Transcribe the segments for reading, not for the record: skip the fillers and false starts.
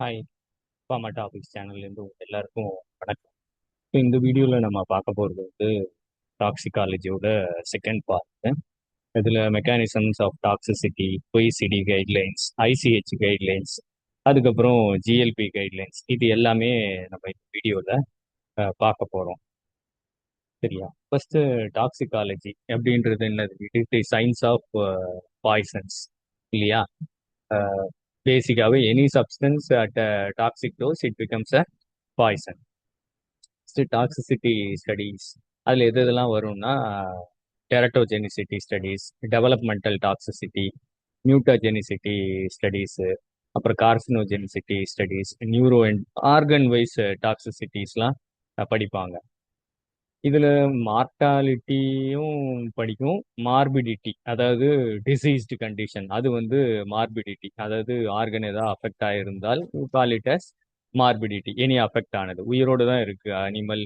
Hi! Pharma topics சேனல்லேருந்து உங்க எல்லாருக்கும் வணக்கம். இந்த வீடியோவில் நம்ம பார்க்க போகிறது வந்து டாக்ஸிகாலஜியோட செகண்ட் பார்ட். இதில் mechanisms of toxicity, OECD guidelines, ICH guidelines, அதுக்கப்புறம் ஜிஎல்பி கைட்லைன்ஸ், இது எல்லாமே நம்ம இந்த வீடியோவில் பார்க்க போகிறோம். சரியா? ஃபர்ஸ்ட் டாக்ஸிகாலஜி அப்படின்றது என்னது? It is the science of poisons, இல்லையா? பேசிக்காகவே any substance at toxic dose it becomes a poison. Toxicity studies அதில் எது எதெல்லாம் வரும்னா teratogenicity studies, developmental toxicity, mutagenicity studies, அப்புறம் carcinogenicity studies, neuro and organ wise டாக்ஸிசிட்டிஸ்லாம் படிப்பாங்க. இதில் மார்டாலிட்டியும் படிக்கும், மார்பிடிட்டி, அதாவது டிசீஸ்டு கண்டிஷன், அது வந்து மார்பிடிட்டி, அதாவது ஆர்கன் ஏதாவது அஃபெக்ட் ஆகிருந்தால் call it as morbidity. Any affect ஆனது உயிரோடு தான் இருக்குது அனிமல்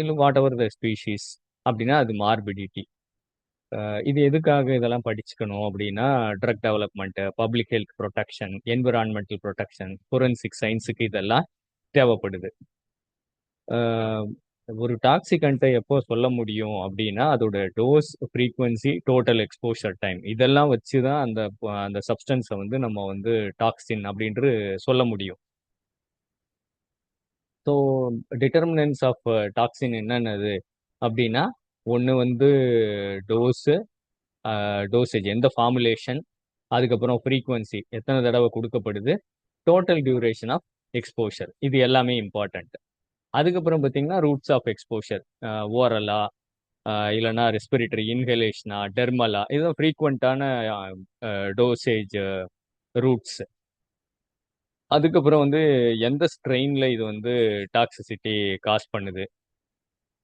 இல்லை வாட் எவர் த ஸ்பீஷீஸ் அப்படின்னா அது மார்பிடிட்டி. இது எதுக்காக இதெல்லாம் படிச்சுக்கணும் அப்படின்னா drug development, public health protection, environmental protection, forensic சயின்ஸுக்கு இதெல்லாம் தேவைப்படுது. ஒரு டாக்ஸிகன்ட்டை எப்போ சொல்ல முடியும் அப்படின்னா அதோட dose, frequency, total exposure time, இதெல்லாம் வச்சு தான் அந்த அந்த சப்ஸ்டன்ஸை வந்து நம்ம வந்து டாக்ஸின் அப்படின்று சொல்ல முடியும். ஸோ டிட்டர்மினன்ஸ் ஆஃப் டாக்ஸின் என்னென்னது அப்படின்னா ஒன்று வந்து டோஸு, டோசேஜ் எந்த ஃபார்முலேஷன், அதுக்கப்புறம் ஃப்ரீக்வன்சி எத்தனை தடவை கொடுக்கப்படுது, டோட்டல் டியூரேஷன் ஆஃப் எக்ஸ்போஷர், இது எல்லாமே இம்பார்ட்டண்ட். அதுக்கப்புறம் பார்த்தீங்கன்னா ரூட்ஸ் ஆஃப் எக்ஸ்போஷர், ஓரலா இல்லைன்னா ரெஸ்பிரேட்டரி இன்ஹலேஷனா, டெர்மலா, இதுதான் ஃப்ரீக்வெண்ட்டான டோசேஜ் ரூட்ஸ். அதுக்கப்புறம் வந்து எந்த ஸ்ட்ரெயின்ல இது வந்து டாக்ஸிசிட்டி காஸ் பண்ணுது,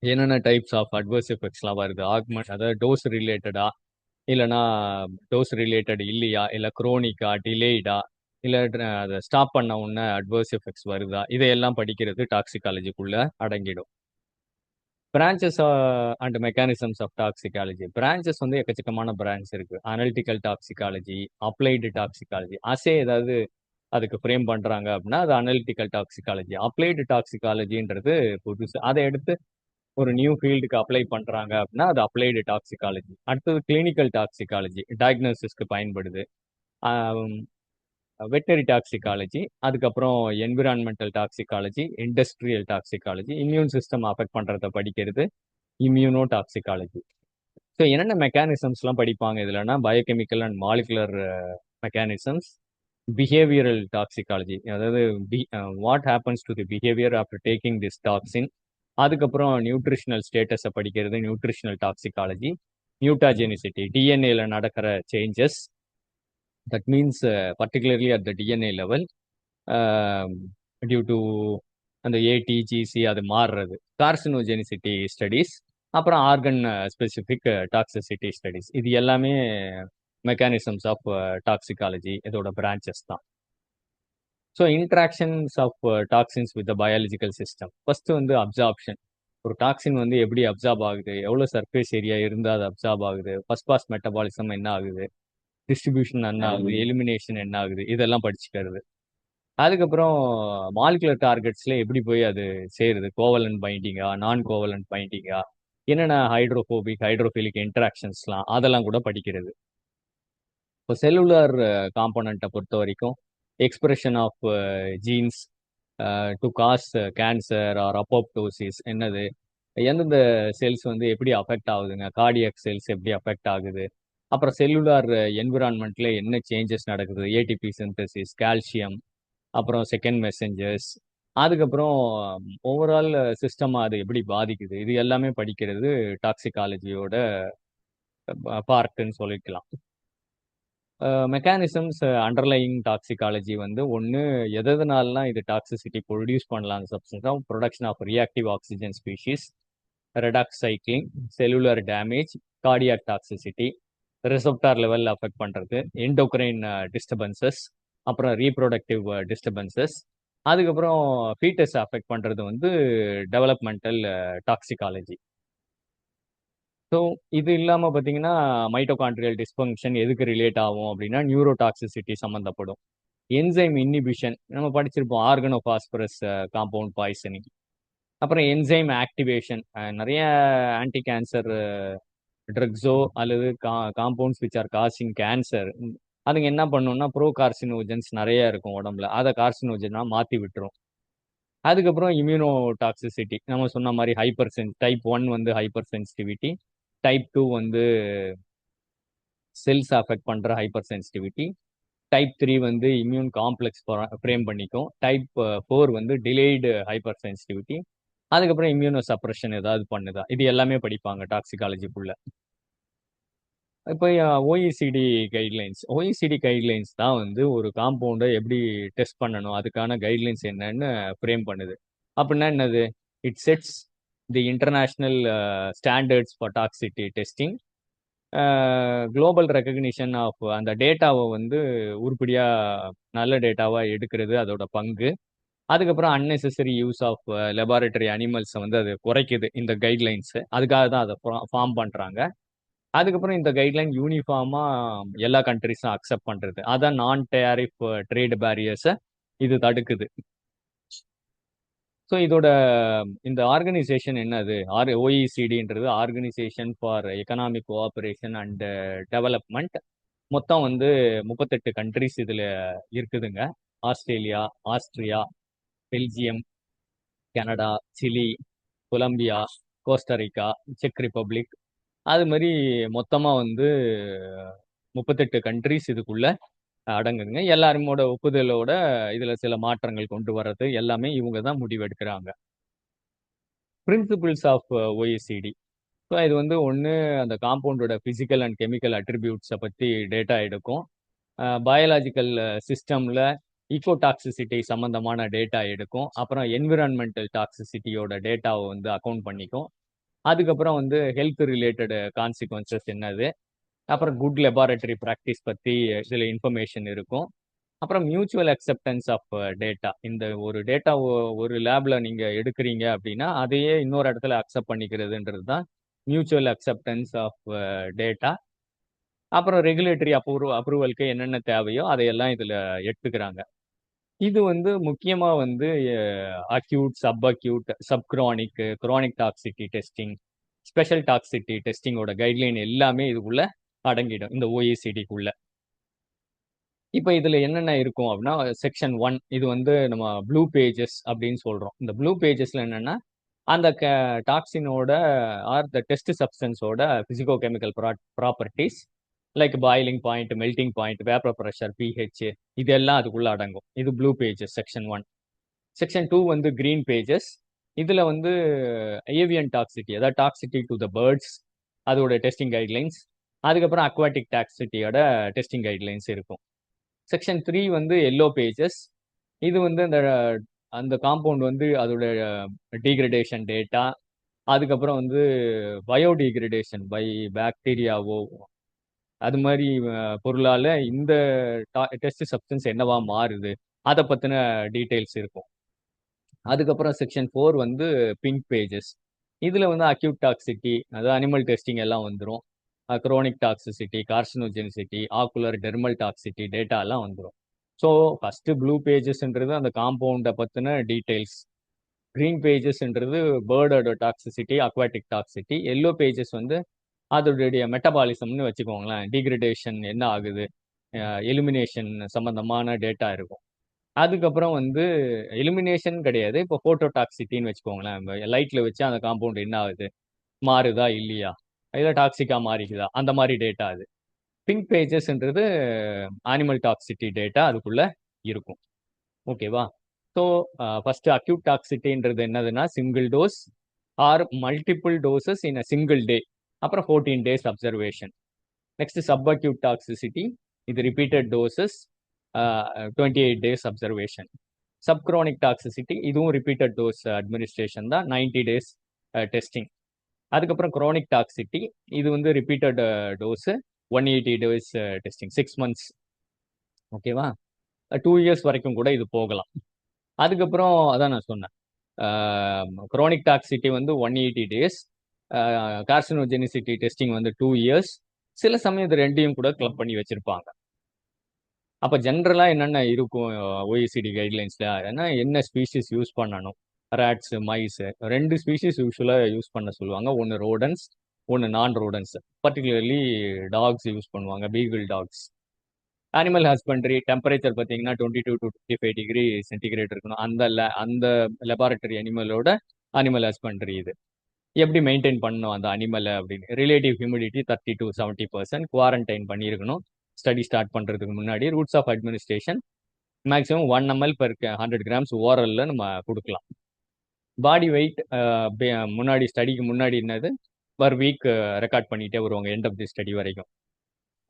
என்னென்ன டைப்ஸ் ஆஃப் அட்வர்ஸ் எஃபெக்ட்ஸ்லாம் வருது, ஆக்மெண்ட் அதாவது டோஸ் ரிலேட்டடா இல்லைனா டோஸ் ரிலேட்டட் இல்லையா, இல்லை குரோனிக்கா, டிலேடா, இல்லை அதை ஸ்டாப் பண்ண உடனே அட்வர்ஸ் எஃபெக்ட்ஸ் வருதா, இதையெல்லாம் படிக்கிறது டாக்ஸிகாலஜிக்குள்ள அடங்கிடும். Branches and mechanisms of toxicology. Branches வந்து எக்கச்சக்கமான பிரான்ச் இருக்கு. Analytical toxicology, applied toxicology. ஏதாவது அதுக்கு ஃப்ரேம் பண்றாங்க அப்படின்னா அது அனலிட்டிக்கல் டாக்ஸிகாலஜி. அப்ளைடு டாக்ஸிகாலஜின்றது புதுசு. அதை எடுத்து ஒரு நியூ ஃபீல்டுக்கு அப்ளை பண்றாங்க அப்படின்னா அது அப்ளைடு டாக்ஸிகாலஜி. அடுத்தது கிளினிக்கல் டாக்ஸிகாலஜி, டயக்னோசிஸ்க்கு பயன்படுது. வெட்டரி டாக்ஸிகாலஜி, அதுக்கப்புறம் environmental toxicology, industrial toxicology, immune system affect பண்றதை படிக்கிறது இம்யூனோ டாக்ஸிகாலஜி. ஸோ என்னென்ன மெக்கானிசம்ஸ்லாம் படிப்பாங்க இதுலன்னா biochemical and molecular mechanisms, behavioural toxicology, அதாவது what happens to the behaviour after taking this toxin. அதுக்கப்புறம் நியூட்ரிஷனல் ஸ்டேட்டஸை படிக்கிறது நியூட்ரிஷனல் டாக்ஸிகாலஜி, மியூட்டாஜெனிசிட்டி, டிஎன்ஏல நடக்கிற changes, that means particularly at the DNA level due to அந்த ஏடிஜிசி அது மாறுறது, கார்சினோஜெனிசிட்டி ஸ்டடீஸ், அப்புறம் ஆர்கன் ஸ்பெசிஃபிக் டாக்ஸிசிட்டி ஸ்டடீஸ், இது எல்லாமே மெக்கானிசம்ஸ் ஆஃப் டாக்ஸிகாலஜி, இதோட பிரான்ச்சஸ் தான். So interactions of toxins with the biological system. First வந்து அப்சார்ப்ஷன். ஒரு டாக்ஸின் வந்து எப்படி அப்சார்ப் ஆகுது, எவ்வளோ சர்ஃபேஸ் ஏரியா இருந்தால் அது அப்சார்ப் ஆகுது, ஃபர்ஸ்ட் பாஸ் மெட்டபாலிசம் என்ன ஆகுது, டிஸ்ட்ரிபியூஷன் என்ன ஆகுது, எலிமினேஷன் என்ன ஆகுது, இதெல்லாம் படிச்சுக்கிறது. அதுக்கப்புறம் மாலிகுலர் டார்கெட்ஸ்ல எப்படி போய் அது சேருது, கோவலன்ட் பைண்டிங்கா, நான் கோவலன்ட் பைண்டிங்கா, என்னென்ன ஹைட்ரோபோபிக் ஹைட்ரோஃபிலிக் இன்ட்ராக்ஷன்ஸ்லாம் அதெல்லாம் கூட படிக்கிறது. இப்போ செல்லுலார் காம்போனண்ட்டை பொறுத்த வரைக்கும் expression of genes to cause cancer or apoptosis என்னது, எந்தெந்த செல்ஸ் வந்து எப்படி அஃபெக்ட் ஆகுதுங்க, கார்டியாக் செல்ஸ் எப்படி அஃபெக்ட் ஆகுது, அப்புறம் செல்லுலார் என்விரான்மெண்ட்ல என்ன சேஞ்சஸ் நடக்குது, ஏடிபி சிந்தசிஸ், கால்சியம், அப்புறம் செகண்ட் மெசஞ்சர்ஸ், அதுக்கப்புறம் ஓவரால் சிஸ்டம் அது எப்படி பாதிக்குது, இது எல்லாமே படிக்கிறது டாக்ஸிகாலஜியோட பார்ட்டுன்னு சொல்லிக்கலாம். மெக்கானிசம்ஸ் அண்டர்லைங் டாக்ஸிகாலஜி வந்து ஒன்று எதனாலலாம் இது டாக்ஸிசிட்டி ப்ரொடியூஸ் பண்ணலாம் அந்த substance, production of reactive oxygen species, redox cycling, cellular damage, cardiac toxicity, receptor லெவலில் அஃபெக்ட் பண்ணுறது, எண்டோக்ரைன் டிஸ்டர்பன்சஸ், அப்புறம் ரீப்ரொடக்டிவ் டிஸ்டர்பன்சஸ், அதுக்கப்புறம் ஃபீட்டஸ் அஃபெக்ட் பண்ணுறது வந்து டெவலப்மெண்டல் டாக்ஸிகாலஜி. ஸோ இது இல்லாமல் பார்த்தீங்கன்னா மைட்டோகாண்ட்ரியல் டிஸ்ஃபங்க்ஷன் எதுக்கு ரிலேட் ஆகும் அப்படின்னா நியூரோ டாக்ஸிசிட்டி சம்மந்தப்படும். என்சைம் இன்ஹிபிஷன் நம்ம படிச்சிருப்போம், ஆர்கனோபாஸ்பரஸ் காம்பவுண்ட் பாய்சனிங். அப்புறம் என்சைம் ஆக்டிவேஷன், நிறைய ஆன்டி கேன்சர் ட்ரக்ஸோ அல்லது compounds which are causing cancer, அதுங்க என்ன பண்ணும்னா ப்ரோ கார்சினோஜன்ஸ் நிறைய இருக்கும் உடம்புல, அதை கார்சினோஜனா மாற்றி விட்டுரும். அதுக்கப்புறம் இம்யூனோ டாக்ஸிசிட்டி, நம்ம சொன்ன மாதிரி டைப் 1 வந்து ஹைப்பர் சென்சிட்டிவிட்டி, டைப் 2 வந்து செல்ஸ் அஃபெக்ட் பண்ணுற ஹைப்பர் சென்சிட்டிவிட்டி, டைப் 3 வந்து இம்யூன் காம்ப்ளெக்ஸ் ஃப்ரேம் பண்ணிக்கும், டைப் 4 வந்து டிலேய்டு ஹைப்பர் சென்சிட்டிவிட்டி, அதுக்கப்புறம் இம்யூனோ சப்ரஷன் ஏதாவது பண்ணுதா, இது எல்லாமே படிப்பாங்க டாக்ஸிகாலஜிக்குள்ள. இப்போ ஓஇசிடி கைட்லைன்ஸ் தான் வந்து ஒரு காம்பவுண்டை எப்படி டெஸ்ட் பண்ணணும், அதுக்கான கைட்லைன்ஸ் என்னன்னு ஃப்ரேம் பண்ணுது. அப்படின்னா என்னது? It sets the international standards for toxicity testing. Global recognition of அந்த டேட்டாவை வந்து உருப்படியாக நல்ல டேட்டாவாக எடுக்கிறது அதோட பங்கு. அதுக்கப்புறம் அன்னெசரி யூஸ் ஆஃப் லெபார்டரி அனிமல்ஸை வந்து அது குறைக்குது இந்த கைட்லைன்ஸு, அதுக்காக தான் அதை ஃபார்ம் பண்ணுறாங்க. அதுக்கப்புறம் இந்த கைட்லைன் யூனிஃபார்மா எல்லா கண்ட்ரிஸும் அக்செப்ட் பண்றது, அதான் நான் டேரிஃப் ட்ரேட் பேரியர்ஸை இது தடுக்குது. ஸோ இதோட இந்த ஆர்கனைசேஷன் என்னது? ஓஇசிடின்றது organisation for economic cooperation and development. மொத்தம் வந்து 38 கண்ட்ரிஸ் இதுல இருக்குதுங்க. Australia, Austria, Belgium, Canada, Chile, Colombia, Costa Rica, செக் ரிப்பப்ளிக், அது மாதிரி மொத்தமா வந்து 38 கண்ட்ரிஸ் இதுக்குள்ள அடங்குங்க. எல்லாருமோட ஒப்புதலோட இதுல சில மாற்றங்கள் கொண்டு வர்றது எல்லாமே இவங்க தான் முடிவெடுக்கிறாங்க. Principles of OECD. ஸோ இது வந்து ஒன்று, அந்த காம்பவுண்டோட பிசிக்கல் அண்ட் கெமிக்கல் அட்ரிபியூட்ஸை பற்றி டேட்டா எடுக்கும். பயாலாஜிக்கல் சிஸ்டமில் ஈகோடாக்சிசிட்டி சம்மந்தமான டேட்டா எடுக்கும். அப்புறம் என்விரான்மெண்டல் டாக்ஸிசிட்டியோட டேட்டாவை வந்து அக்கௌண்ட் பண்ணிக்கும். அதுக்கப்புறம் வந்து ஹெல்த் ரிலேட்டட் கான்சிக்வன்சஸ் என்னது, அப்புறம் குட் லெபார்டரி ப்ராக்டிஸ் பற்றி இதில் இன்ஃபர்மேஷன் இருக்கும். அப்புறம் மியூச்சுவல் அக்செப்டன்ஸ் ஆஃப் டேட்டா. இந்த ஒரு டேட்டா ஒரு லேப்ல நீங்க எடுக்கிறீங்க அப்படின்னா அதையே இன்னொரு இடத்துல அக்செப்ட் பண்ணிக்கிறதுன்றது தான் மியூச்சுவல் அக்செப்டன்ஸ் ஆஃப் டேட்டா. அப்புறம் ரெகுலேட்டரி அப்ரூவலுக்கு என்னென்ன தேவையோ அதையெல்லாம் இதுல எடுத்துக்கிறாங்க. இது வந்து முக்கியமா வந்து acute, sub acute, subchronic, chronic toxicity testing, special toxicity டெஸ்டிங்கோட கைட்லைன் எல்லாமே இதுக்குள்ள அடங்கிடும் இந்த ஓஇசிடிக்குள்ள. இப்போ இதுல என்னென்ன இருக்கும் அப்படின்னா, செக்ஷன் 1 இது வந்து நம்ம ப்ளூ பேஜஸ் அப்படின்னு சொல்றோம். இந்த ப்ளூ பேஜஸ்ல என்னன்னா, அந்த டாக்ஸினோட ஆர் த டெஸ்ட் சப்ஸ்டன்ஸோட physico chemical properties like boiling point, melting point, vapour pressure, pH, இதெல்லாம் அதுக்குள்ள அடங்கும். இது ப்ளூ பேஜஸ் செக்ஷன் 1. செக்ஷன் 2 வந்து கிரீன் பேஜஸ். இதுல வந்து ஏவியன் டாக்ஸிட்டி, அதாவது டாக்ஸிட்டி டு த பேர்ட்ஸ், அதோட டெஸ்டிங் கைட்லைன்ஸ். அதுக்கப்புறம் அக்வாட்டிக் டாக்ஸிட்டியோட டெஸ்டிங் கைட்லைன்ஸ் இருக்கும். செக்ஷன் 3 வந்து எல்லோ பேஜஸ். இது வந்து அந்த அந்த காம்பவுண்ட் வந்து அதோட டீக்ரடேஷன் டேட்டா, அதுக்கப்புறம் வந்து பயோடீக்ரடேஷன் பை பாக்டீரியாவோ அது மாதிரி பொருளால இந்த டெஸ்ட் சப்ஸ்டன்ஸ் என்னவா மாறுது, அதை பத்தின டீட்டெயில்ஸ் இருக்கும். அதுக்கப்புறம் செக்ஷன் 4 வந்து பிங்க் பேஜஸ். இதுல வந்து அக்யூட் டாக்ஸிட்டி, அதாவது அனிமல் டெஸ்டிங் எல்லாம் வந்துடும். Chronic toxicity, carcinogenicity, ocular dermal toxicity data எல்லாம் வந்துடும். ஸோ ஃபர்ஸ்ட் ப்ளூ பேஜஸ்ன்றது அந்த காம்பவுண்டை பற்றின டீட்டெயில்ஸ், க்ரீன் பேஜஸ்ன்றது பேர்டோட toxicity, aquatic toxicity, yellow pages வந்து அதோடைய மெட்டபாலிசம்னு வச்சுக்கோங்களேன், டீக்ரடேஷன் என்ன ஆகுது, எலிமினேஷன் சம்பந்தமான டேட்டா இருக்கும். அதுக்கப்புறம் வந்து எலிமினேஷன் கிடையாது, இப்போ போட்டோ டாக்ஸிட்டின்னு வச்சுக்கோங்களேன், லைட்ல வச்சு அந்த காம்பவுண்ட் என்ன ஆகுது, மாறுதா இல்லையா, இதில் டாக்ஸிக்கா மாறிக்குதா, அந்த மாதிரி டேட்டா அது. பிங்க் பேஜஸ்ன்றது அனிமல் டாக்ஸிட்டி டேட்டா அதுக்குள்ள இருக்கும். ஓகேவா? ஸோ ஃபர்ஸ்ட் அக்யூட் டாக்ஸிட்டின்றது என்னதுன்னா single dose or multiple doses in a single day, அப்புறம் 14 days observation. Next sub acute toxicity, இது repeated doses, 28 days observation. Subchronic toxicity, இதுவும் ரிப்பீட்டட் டோஸ் அட்மினிஸ்ட்ரேஷன் தான், 90 days டெஸ்டிங். அதுக்கப்புறம் குரோனிக் டாக்ஸிட்டி, இது வந்து repeated dose, 180 days testing, 6 months. ஓகேவா? 2 years வரைக்கும் கூட இது போகலாம். அதுக்கப்புறம் அதான் நான் சொன்னேன், குரோனிக் டாக்ஸிட்டி வந்து 180 days, கார்சினோஜெனிசிட்டி டெஸ்டிங் வந்து 2 years. சில சமயம் இது ரெண்டையும் கூட கிளப் பண்ணி வச்சிருப்பாங்க. அப்ப ஜென்ரலா என்னென்ன இருக்கும் OECD கைட்லைன்ஸ்ல? ஏன்னா என்ன ஸ்பீஷீஸ் யூஸ் பண்ணணும்? ராட்ஸ், மைஸ் 2 ஸ்பீஷீஸ் யூசுவலா யூஸ் பண்ண சொல்லுவாங்க. ஒண்ணு ரோடன்ட்ஸ், ஒண்ணு non rodents. Particularly dogs use பண்ணுவாங்க. Beagle dogs. Animal husbandry temperature பார்த்தீங்கன்னா 22 to 25 டிகிரி சென்டிகிரேட் இருக்கணும். அந்த லெபார்டரி அனிமலோட அனிமல் ஹஸ்பண்டரி இது. எப்படி மெயின்டைன் பண்ணணும் அந்த அனிமலை அப்படின்னு. Relative humidity 30 to 70%. குவாரண்டைன் பண்ணியிருக்கணும். ஸ்டடி ஸ்டார்ட் பண்றதுக்கு முன்னாடி. Routes of administration maximum 1 ml per 100 grams ஓரல்ல நம்ம கொடுக்கலாம். பாடி வெயிட் முன்னாடி ஸ்டடிக்கு முன்னாடி என்னது பர் வீக் ரெக்கார்ட் பண்ணிட்டே வருவாங்க எண்ட் ஆஃப் தி ஸ்டடி வரைக்கும்.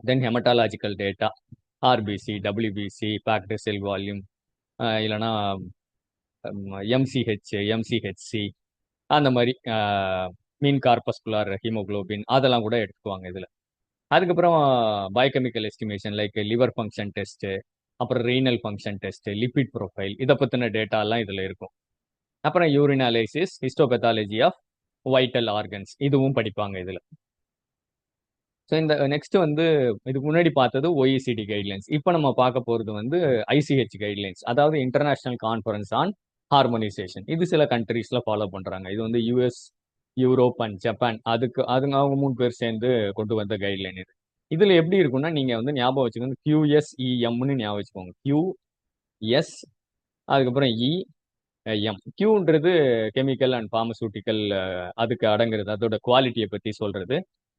தென் haematological data, RBC, WBC, packed cell volume, இல்லைனா எம்சிஹெச், எம்சிஹெச்சி, அந்த மாதிரி மீன் கார்பஸ்குலார் ஹீமோகுளோபின் அதெல்லாம் கூட எடுத்துக்குவாங்க இதில். அதுக்கப்புறம் biochemical estimation like liver function test, அப்புறம் renal function test, lipid profile, இதை பற்றின டேட்டாலாம் இதில் இருக்கும். அப்புறம் urine analysis, histopathology of vital organs, இதுவும் படிப்பாங்க இதில். ஸோ இந்த நெக்ஸ்ட் வந்து இதுக்கு முன்னாடி பார்த்தது OECD கைட்லைன்ஸ். இப்போ நம்ம பார்க்க போகிறது வந்து ICH கைட்லைன்ஸ், அதாவது இன்டர்நேஷனல் கான்ஃபரன்ஸ் ஆன் ஹார்மோனைசேஷன். இது சில கண்ட்ரீஸ்ல ஃபாலோ பண்றாங்க. இது வந்து US, யூரோப் அண்ட் ஜப்பான், அதுங்க அவங்க 3 பேர் சேர்ந்து கொண்டு வந்த கைட்லைன் இது. இதுல எப்படி இருக்கும்னா நீங்க வந்து ஞாபகம் வச்சுக்கோங்க, QSEMன்னு ஞாபகம் வச்சுக்கோங்க. QS, அதுக்கப்புறம் EM. Qன்றது கெமிக்கல் அண்ட் பார்மசூட்டிக்கல், அதுக்கு அடங்குறது, அதோட குவாலிட்டியை பத்தி சொல்றது.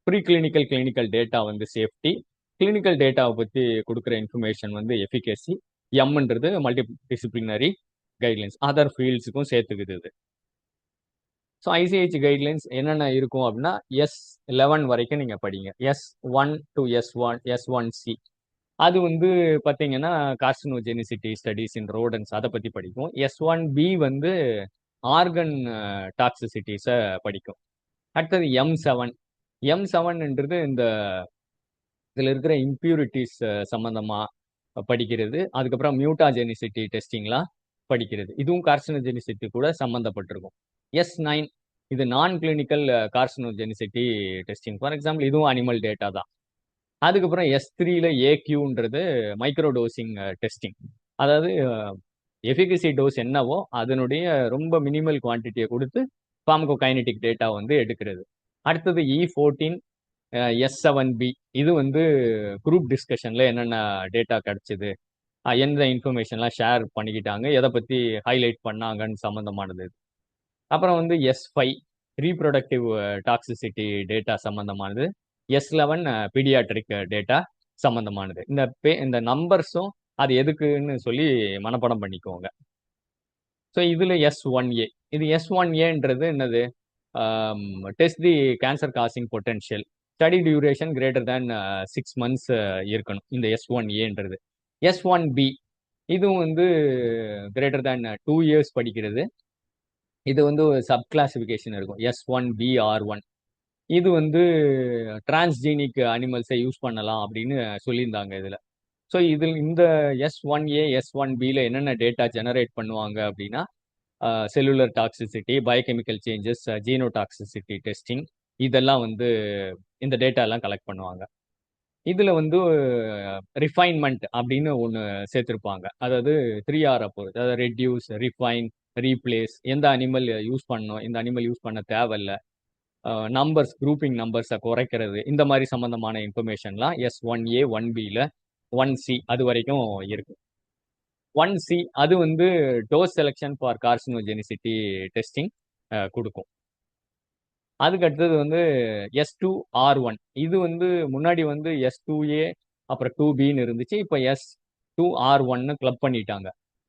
ப்ரீ கிளினிக்கல், கிளினிக்கல் டேட்டா வந்து சேஃப்டி, கிளினிக்கல் டேட்டாவை பத்தி கொடுக்குற இன்ஃபர்மேஷன் வந்து எஃபிகசி. எம்ன்றது மல்டி டிசிப்ளினரி கைட்லைன்ஸ், அதர் ஃபீல்ட்ஸுக்கும் சேர்த்துக்குது இது. ஸோ ICH கைட்லைன்ஸ் என்னென்ன இருக்கும் அப்படின்னா S11 வரைக்கும் நீங்கள் படிங்க. S1 to S1C அது வந்து பார்த்தீங்கன்னா கார்சினோஜெனிசிட்டி ஸ்டடீஸ் இன் ரோடன்ஸ், அதை பற்றி படிக்கும். S1B வந்து ஆர்கன் டாக்ஸிசிட்டிஸை படிக்கும். அடுத்தது M7ன்றது இந்த இதில் இருக்கிற இம்ப்யூரிட்டிஸ் சம்மந்தமாக படிக்கிறது. அதுக்கப்புறம் மியூட்டாஜெனிசிட்டி டெஸ்டிங்லாம் படிக்கிறது. இதுவும் கார்சினோஜெனிசிட்டி கூட சம்மந்தப்பட்டிருக்கும். S9 இது non clinical கார்சினோஜெனிசிட்டி testing. For example இதுவும் அனிமல் டேட்டா தான். அதுக்கப்புறம் S3ல AQன்றது மைக்ரோ டோசிங் டெஸ்டிங், அதாவது எஃபிகசி டோஸ் என்னவோ அதனுடைய ரொம்ப மினிமல் குவான்டிட்டியை கொடுத்து ஃபார்மகோகைனடிக் டேட்டா வந்து எடுக்கிறது. அடுத்தது E14 S7B, இது வந்து குரூப் டிஸ்கஷன்ல என்னென்ன டேட்டா கிடைச்சது, எந்த இன்ஃபர்மேஷன்லாம் ஷேர் பண்ணிக்கிட்டாங்க, எதை பற்றி ஹைலைட் பண்ணாங்கன்னு சம்மந்தமானது. அப்புறம் வந்து S5 ரீப்ரொடக்டிவ் டாக்ஸிசிட்டி டேட்டா சம்மந்தமானது. S11 பீடியாட்ரிக் டேட்டா சம்மந்தமானது. இந்த நம்பர்ஸும் அது எதுக்குன்னு சொல்லி மனப்பாடம் பண்ணிக்கோங்க. ஸோ இதில் S1A, இது S1Aன்றது என்னது? டெஸ்ட் தி cancer causing potential, study duration greater than 6 months இருக்கணும் இந்த S1Aன்றது. S1B இதுவும் வந்து கிரேட்டர் தேன் 2 years படிக்கிறது. இது வந்து சப் கிளாசிஃபிகேஷன் இருக்கும், S1BR1. இது வந்து டிரான்ஸ்ஜீனிக் அனிமல்ஸை யூஸ் பண்ணலாம் அப்படின்னு சொல்லியிருந்தாங்க இதில். ஸோ இதில் இந்த S1A, S1Bல என்னென்ன டேட்டா ஜெனரேட் பண்ணுவாங்க அப்படின்னா cellular toxicity, biochemical changes, genotoxicity testing, இதெல்லாம் வந்து இந்த டேட்டா எல்லாம் கலெக்ட் பண்ணுவாங்க. இதுல வந்து ரிஃபைன்மெண்ட் அப்படின்னு ஒன்று சேர்த்திருப்பாங்க. அதாவது 3R அப்போது, அதாவது ரெடியூஸ், ரிஃபைன், ரீப்ளேஸ், எந்த அனிமல் யூஸ் பண்ணணும், இந்த அனிமல் யூஸ் பண்ண தேவையில்ல, நம்பர்ஸ், குரூப்பிங் நம்பர்ஸை குறைக்கிறது, இந்த மாதிரி சம்பந்தமான இன்ஃபர்மேஷன்லாம் S1A, 1Bல 1C அது வரைக்கும் இருக்கு. 1C அது வந்து டோஸ் செலெக்ஷன் ஃபார் கார்சினோஜெனிசிட்டி டெஸ்டிங் கொடுக்கும். அதுக்கு அடுத்தது வந்து S2R1, இது வந்து முன்னாடி வந்து S2A அப்புறம் 2Bன்னு இருந்துச்சு. இப்போ S2R1ன்னு கிளப் பண்ணிட்டாங்க.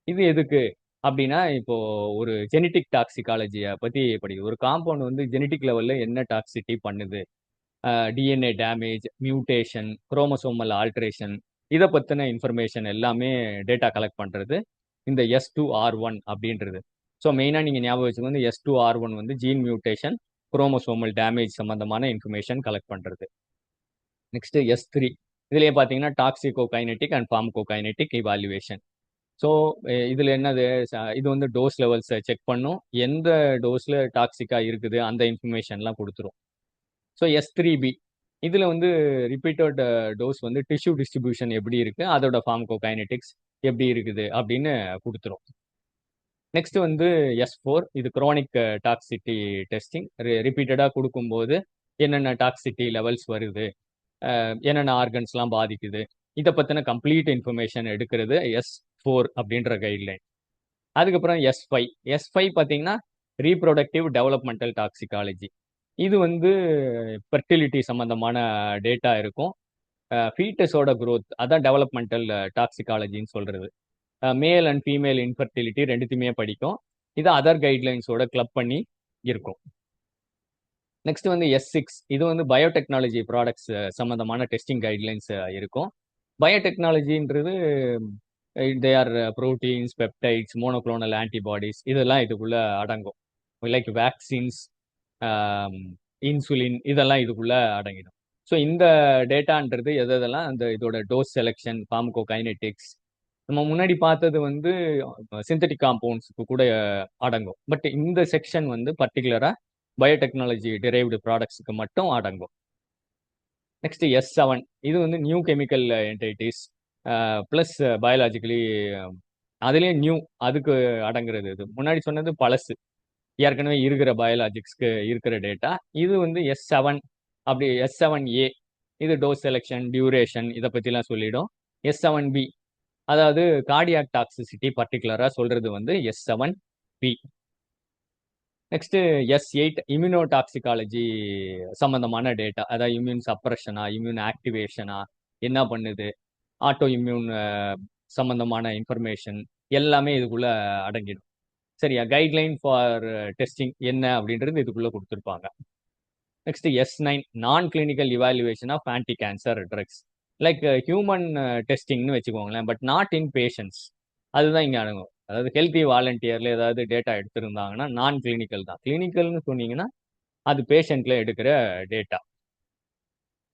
இது எதுக்கு அப்படின்னா, இப்போ ஒரு ஜெனட்டிக் டாக்ஸிகாலஜியை பற்றி படிக்குது. ஒரு காம்பவுண்ட் வந்து ஜெனட்டிக் லெவலில் என்ன டாக்ஸிட்டி பண்ணுது, DNA damage, mutation, chromosomal alteration, இதை பற்றின இன்ஃபர்மேஷன் எல்லாமே டேட்டா கலெக்ட் பண்ணுறது இந்த S2R1 அப்படின்றது. ஸோ மெயினாக நீங்கள் ஞாபகம் வச்சுக்கோங்க, S2R1 வந்து ஜீன் மியூட்டேஷன், குரோமோசோமல் டேமேஜ் சம்மந்தமான இன்ஃபர்மேஷன் கலெக்ட் பண்ணுறது. நெக்ஸ்ட் S3, இதுலேயே பார்த்தீங்கன்னா டாக்ஸிகோகைனெட்டிக் அண்ட் ஃபார்மகோகைனெட்டிக் இவாலுவேஷன். ஸோ இதில் என்னது, இது வந்து டோஸ் லெவல்ஸை செக் பண்ணும், எந்த டோஸில் டாக்ஸிக்காக இருக்குது அந்த இன்ஃபர்மேஷன்லாம் கொடுத்துரும். ஸோ S3B இதுல வந்து ரிப்பீட்டட் டோஸ் வந்து டிஷ்யூ டிஸ்ட்ரிபியூஷன் எப்படி இருக்கு, அதோட ஃபார்மகோகைனெடிக்ஸ் எப்படி இருக்குது அப்படின்னு கொடுத்துரும். நெக்ஸ்ட் வந்து S4, இது குரோனிக் டாக்ஸிட்டி டெஸ்டிங். ரிப்பீட்டடாக கொடுக்கும்போது என்னென்ன டாக்ஸிட்டி லெவல்ஸ் வருது, என்னென்ன ஆர்கன்ஸ்லாம் பாதிக்குது, இதை பற்றின கம்ப்ளீட் இன்ஃபர்மேஷன் எடுக்கிறது S4 அப்படின்ற கைட்லைன். அதுக்கப்புறம் எஸ் ஃபைவ் பார்த்தீங்கன்னா ரீப்ரொடக்டிவ் டெவலப்மெண்டல் டாக்ஸிகாலஜி. இது வந்து ஃபெர்டிலிட்டி சம்பந்தமான டேட்டா இருக்கும். ஃபீட்டஸோட growth அதான் டெவலப்மெண்டல் டாக்ஸிகாலஜின்னு சொல்றது. மேல் அண்ட் ஃபீமேல் இன்ஃபர்டிலிட்டி ரெண்டுத்தையுமே படிக்கும். இது அதர் கைட்லைன்ஸோட கிளப் பண்ணி இருக்கும். நெக்ஸ்ட் வந்து S6, இது வந்து பயோடெக்னாலஜி ப்ராடக்ட்ஸ் சம்பந்தமான டெஸ்டிங் கைட்லைன்ஸ் இருக்கும். பயோடெக்னாலஜின்றது they are proteins, peptides, monoclonal antibodies, இதெல்லாம் இதுக்குள்ள அடங்கும். லைக் வேக்சின்ஸ், இன்சுலின், இதெல்லாம் இதுக்குள்ள அடங்கிடும். ஸோ இந்த டேட்டான்றது எதெல்லாம் அந்த இதோட டோஸ் செலெக்ஷன், ஃபார்மகோகைனெட்டிக்ஸ், நம்ம முன்னாடி பார்த்தது வந்து சிந்தட்டிக் காம்பவுண்ட்ஸுக்கு கூட அடங்கும். பட் இந்த செக்ஷன் வந்து பர்டிகுலரா பயோடெக்னாலஜி டிரைவ்டு ப்ராடக்ட்ஸுக்கு மட்டும் அடங்கும். நெக்ஸ்ட் S7, இது வந்து new chemical entities plus biologically, அதுலேயே நியூ, அதுக்கு அடங்குறது. இது முன்னாடி சொன்னது பழசு, ஏற்கனவே இருக்கிற பயாலஜிக்ஸ்க்கு இருக்கிற டேட்டா. இது வந்து S7, அப்படி S7A, இது டோஸ் செலெக்ஷன், டியூரேஷன், இதை பற்றிலாம் சொல்லிடும். S7B, அதாவது கார்டியாக் டாக்ஸிசிட்டி பர்டிகுலராக சொல்றது வந்து S7B. Next S8, immuno toxicology சம்பந்தமான டேட்டா, அதாவது இம்யூன் சப்ரஷனா, இம்யூன் ஆக்டிவேஷனா, என்ன பண்ணுது, ஆட்டோ இம்யூன் சம்பந்தமான இன்ஃபர்மேஷன் எல்லாமே இதுக்குள்ள அடங்கிடும். சரியா, கைட்லைன் ஃபார் டெஸ்டிங் என்ன அப்படின்றது இதுக்குள்ள கொடுத்துருப்பாங்க. Next S9, non clinical evaluation of anti cancer drugs. Like human டெஸ்டிங்னு வச்சுக்கோங்களேன், பட் நாட் இன் பேஷண்ட்ஸ். அதுதான் இங்கே அடங்கும். அதாவது ஹெல்த்தி வாலண்டியர்ல ஏதாவது டேட்டா எடுத்திருந்தாங்கன்னா நான் கிளினிக்கல் தான். கிளினிக்கல்னு சொன்னீங்கன்னா அது பேஷண்ட்ல எடுக்கிற டேட்டா.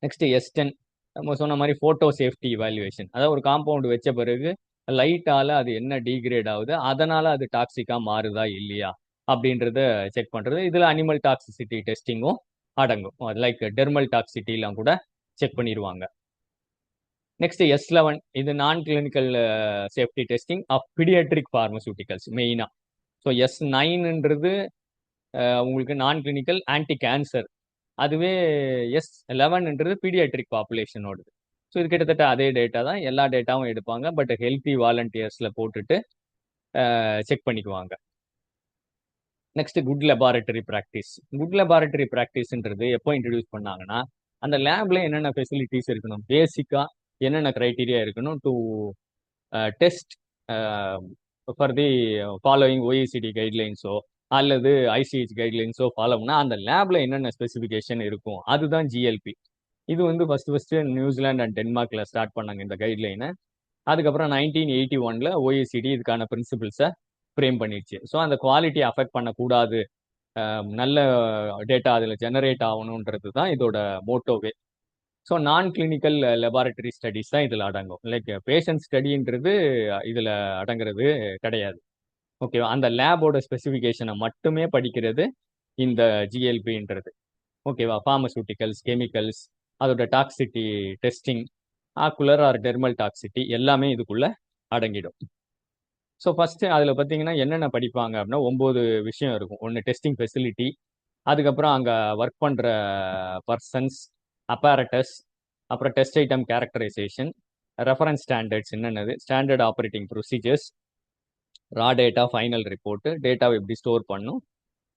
நெக்ஸ்ட் S10, நம்ம சொன்ன மாதிரி போட்டோ சேஃப்டி இவாலுவேஷன். அதாவது ஒரு காம்பவுண்ட் வச்ச பிறகு லைட்டால அது என்ன டீக்ரேட் ஆகுது, அதனால அது டாக்ஸிக்கா மாறுதா இல்லையா அப்படின்றத செக் பண்றது. இதுல அனிமல் டாக்ஸிசிட்டி டெஸ்டிங்கும் அடங்கும். லைக் டெர்மல் டாக்ஸிட்டிலாம் கூட செக் பண்ணிடுவாங்க. நெக்ஸ்ட் S11, இது non clinical safety testing of paediatric pharmaceuticals மெயினா. ஸோ S9ன்றது உங்களுக்கு நான் கிளினிக்கல் ஆன்டி கேன்சர். அதுவே S11ன்றது பீடியாட்ரிக் பாப்புலேஷனோடது. ஸோ இது கிட்டத்தட்ட அதே டேட்டா தான், எல்லா டேட்டாவும் எடுப்பாங்க. பட் ஹெல்த்தி வாலண்டியர்ஸ்ல போட்டுட்டு செக் பண்ணிக்குவாங்க. Next good laboratory practice. Good laboratory ப்ராக்டிஸ்ன்றது எப்போ இன்ட்ரடியூஸ் பண்ணாங்கன்னா, அந்த லேப்ல என்னென்ன ஃபெசிலிட்டிஸ் இருக்கணும், பேசிக்கா என்னென்ன கிரைட்டீரியா இருக்கணும் to test for the following OECD கைட்லைன்ஸோ அல்லது ICH கைட்லைன்ஸோ ஃபாலோ பண்ணால் அந்த லேப்ல என்னென்ன ஸ்பெசிஃபிகேஷன் இருக்கும், அதுதான் GLP. இது வந்து ஃபர்ஸ்ட் நியூசிலாந்து அண்ட் டென்மார்க்ல ஸ்டார்ட் பண்ணாங்க இந்த கைட்லைனை. அதுக்கப்புறம் 1981ல OECD இதுக்கான பிரின்சிபிள்ஸை ஃப்ரேம் பண்ணிடுச்சு. ஸோ அந்த குவாலிட்டியை அஃபெக்ட் பண்ணக்கூடாது, நல்ல டேட்டா அதில் ஜெனரேட் ஆகணுன்றது தான் இதோட மோட்டோவே. ஸோ நான் கிளினிக்கல் லெபார்டரி ஸ்டடிஸ் தான் இதில் அடங்கும். லைக் பேஷண்ட் ஸ்டடின்றது இதில் அடங்குறது கிடையாது. ஓகேவா, அந்த லேபோட ஸ்பெசிஃபிகேஷனை மட்டுமே படிக்கிறது இந்த GLPன்றது. ஓகேவா, ஃபார்மசூட்டிக்கல்ஸ், கெமிக்கல்ஸ், அதோட toxicity testing, ocular or dermal toxicity எல்லாமே இதுக்குள்ள அடங்கிடும். ஸோ ஃபர்ஸ்ட் அதில் பார்த்தீங்கன்னா என்னென்ன படிப்பாங்க அப்படின்னா 9 விஷயம் இருக்கும். ஒன்று டெஸ்டிங் ஃபெசிலிட்டி, அதுக்கப்புறம் அங்கே ஒர்க் பண்ணுற பர்சன்ஸ், அப்பாரட்டஸ், அப்புறம் test item characterization, reference standards என்னென்னது, standard operating procedures, raw data, final report, டேட்டாவை எப்படி ஸ்டோர் பண்ணும்,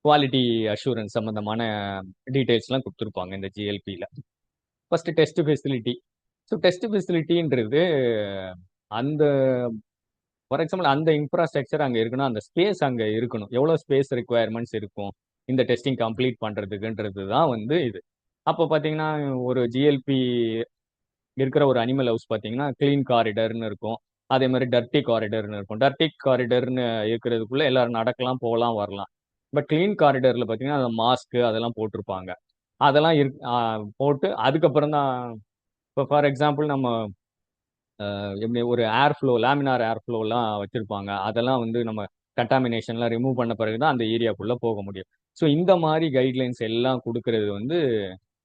குவாலிட்டி அஷூரன்ஸ் சம்மந்தமான டீட்டெயில்ஸ்லாம் கொடுத்துருப்பாங்க இந்த GLPயில். First test facility. So test ஃபெசிலிட்டின்றது அந்த ஃபார் எக்ஸாம்பிள் அந்த இன்ஃப்ராஸ்ட்ரக்சர் அங்கே இருக்கணும், அந்த ஸ்பேஸ் அங்கே இருக்கணும். எவ்வளோ ஸ்பேஸ் ரெக்குவயர்மெண்ட்ஸ் இருக்கும் இந்த டெஸ்டிங் கம்ப்ளீட் பண்ணுறதுக்குன்றது தான் வந்து இது. அப்போ பார்த்தீங்கன்னா ஒரு GLP இருக்கிற ஒரு அனிமல் ஹவுஸ் பார்த்தீங்கன்னா க்ளீன் காரிடர்னு இருக்கும், அதே மாதிரி டர்ட்டி காரிடர்னு இருக்கும். டர்ட்டி காரிடர்னு இருக்கிறதுக்குள்ள எல்லாரும் நடக்கலாம், போகலாம், வரலாம். பட் க்ளீன் காரிடர்ல பார்த்தீங்கன்னா அந்த மாஸ்க்கு அதெல்லாம் போட்டிருப்பாங்க. அதெல்லாம் போட்டு அதுக்கப்புறம் தான் இப்போ ஃபார் எக்ஸாம்பிள் நம்ம எப்படி ஒரு ஏர் ஃப்ளோ, லேமினார் ஏர் ஃப்ளோலாம் வச்சிருப்பாங்க. அதெல்லாம் வந்து நம்ம கண்டாமினேஷன்லாம் ரிமூவ் பண்ண பிறகு தான் அந்த ஏரியாக்குள்ளே போக முடியும். ஸோ இந்த மாதிரி கைட்லைன்ஸ் எல்லாம் கொடுக்கறது வந்து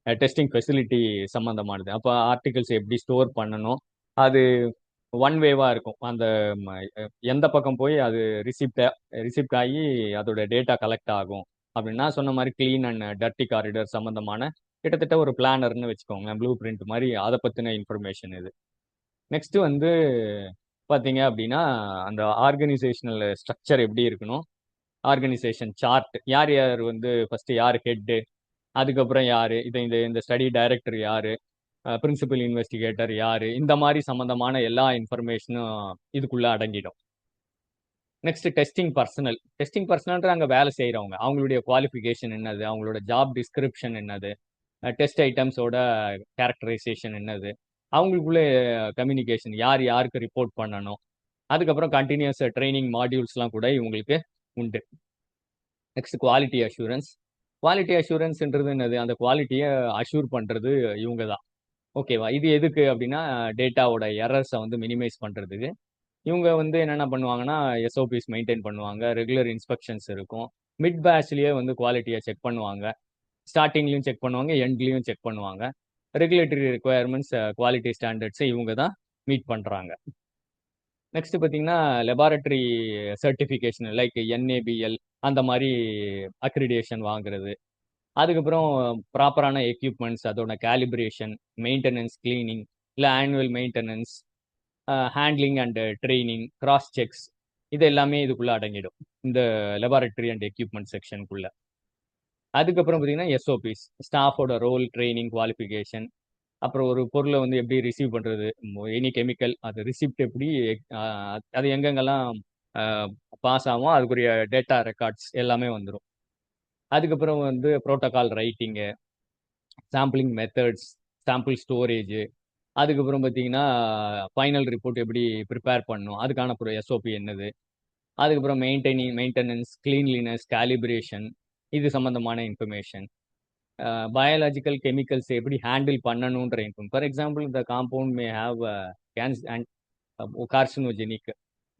டெஸ்டிங் ஃபெசிலிட்டி சம்மந்தமானது. அப்போ ஆர்டிகல்ஸ் எப்படி ஸ்டோர் பண்ணணும், அது ஒன் வேவா இருக்கும். அந்த ம, எந்த பக்கம் போய் அது ரிசிப்ட் ரிசிப்ட் ஆகி அதோட டேட்டா கலெக்ட் ஆகும் அப்படின்னா சொன்ன மாதிரி க்ளீன் அண்ட் டர்ட்டி காரிடர் சம்மந்தமான கிட்டத்தட்ட ஒரு பிளானர்னு வச்சுக்கோங்களேன், ப்ளூ பிரிண்ட் மாதிரி அதை பற்றின இன்ஃபர்மேஷன் இது. நெக்ஸ்ட் வந்து பார்த்தீங்க அப்படின்னா அந்த ஆர்கனைசேஷனல் ஸ்ட்ரக்சர் எப்படி இருக்கணும், ஆர்கனைசேஷன் சார்ட், யார் யார் வந்து ஃபர்ஸ்ட் யார் ஹெட்டு, அதுக்கப்புறம் யாரு இதை இந்த இந்த ஸ்டடி டைரக்டர் யாரு, பிரின்சிபல் இன்வெஸ்டிகேட்டர் யாரு, இந்த மாதிரி சம்பந்தமான எல்லா இன்ஃபர்மேஷனும் இதுக்குள்ள அடங்கிடும். நெக்ஸ்ட் டெஸ்டிங் பர்சனல்ன்ற அங்கே வேலை செய்கிறவங்க, அவங்களுடைய குவாலிஃபிகேஷன் என்னது, அவங்களோட ஜாப் டிஸ்கிரிப்ஷன் என்னது, டெஸ்ட் ஐட்டம்ஸோட கேரக்டரைசேஷன் என்னது, அவங்களுக்குள்ள கம்யூனிகேஷன் யார் யாருக்கு ரிப்போர்ட் பண்ணணும், அதுக்கப்புறம் கண்டினியூஸ் ட்ரைனிங் மாடியூல்ஸ்லாம் கூட இவங்களுக்கு உண்டு. நெக்ஸ்ட் குவாலிட்டி அஷூரன்ஸ்ன்றது என்னது, அந்த குவாலிட்டியை அஷூர் பண்ணுறது இவங்க தான். ஓகேவா, இது எதுக்கு அப்படின்னா டேட்டாவோட எரர்ஸை வந்து மினிமைஸ் பண்ணுறதுக்கு இவங்க வந்து என்னென்ன பண்ணுவாங்கன்னா எஸ்ஓபிஸ் மெயின்டைன் பண்ணுவாங்க, ரெகுலர் இன்ஸ்பெக்ஷன்ஸ் இருக்கும், மிட் பேட்ச்லேயே வந்து குவாலிட்டியை செக் பண்ணுவாங்க, ஸ்டார்டிங்லையும் செக் பண்ணுவாங்க, எண்ட்லேயும் செக் பண்ணுவாங்க. ரெகுலேட்டரி ரெக்குவயர்மெண்ட்ஸ் குவாலிட்டி ஸ்டாண்டர்ட்ஸை இவங்க தான் மீட் பண்ணுறாங்க. நெக்ஸ்ட் பார்த்தீங்கன்னா லெபார்டரி சர்டிஃபிகேஷன் லைக் என்ஏபிஎல் அந்த மாதிரி அக்ரிடேஷன் வாங்குறது, அதுக்கப்புறம் ப்ராப்பரான எக்யூப்மெண்ட்ஸ், அதோட கேலிப்ரேஷன், மெயின்டெனன்ஸ், கிளீனிங், இல்லை annual maintenance, handling and training, cross sex, இது எல்லாமே இதுக்குள்ள அடங்கிடும் இந்த லெபார்டரி அண்ட் எக்யூப்மெண்ட் செக்ஷனுக்குள்ள. அதுக்கப்புறம் பார்த்தீங்கன்னா எஸ்ஓபிஸ், ஸ்டாஃபோட ரோல், ட்ரைனிங், குவாலிஃபிகேஷன், அப்புறம் ஒரு பொருளை வந்து எப்படி ரிசீவ் பண்ணுறது, எனி கெமிக்கல் அது ரிசிப்ட் எப்படி, அது எங்கெங்கெல்லாம் பாஸ் ஆகும், அதுக்குரிய டேட்டா ரெக்கார்ட்ஸ் எல்லாமே வந்துடும். அதுக்கப்புறம் வந்து protocol writing, sampling methods, sample storage, அதுக்கப்புறம் பார்த்தீங்கன்னா ஃபைனல் ரிப்போர்ட் எப்படி ப்ரிப்பேர் பண்ணணும், அதுக்கான அப்புறம் எஸ்ஓபி என்னது, அதுக்கப்புறம் மெயின்டெனன்ஸ், கிளீன்லினஸ், கேலிப்ரேஷன், இது சம்மந்தமான இன்ஃபர்மேஷன், பயாலஜிக்கல் கெமிக்கல்ஸ் எப்படி ஹேண்டில் பண்ணணுன்ற இன்ஃபர்ம். ஃபார் எக்ஸாம்பிள் இந்த compound may have cans and carcinogenic,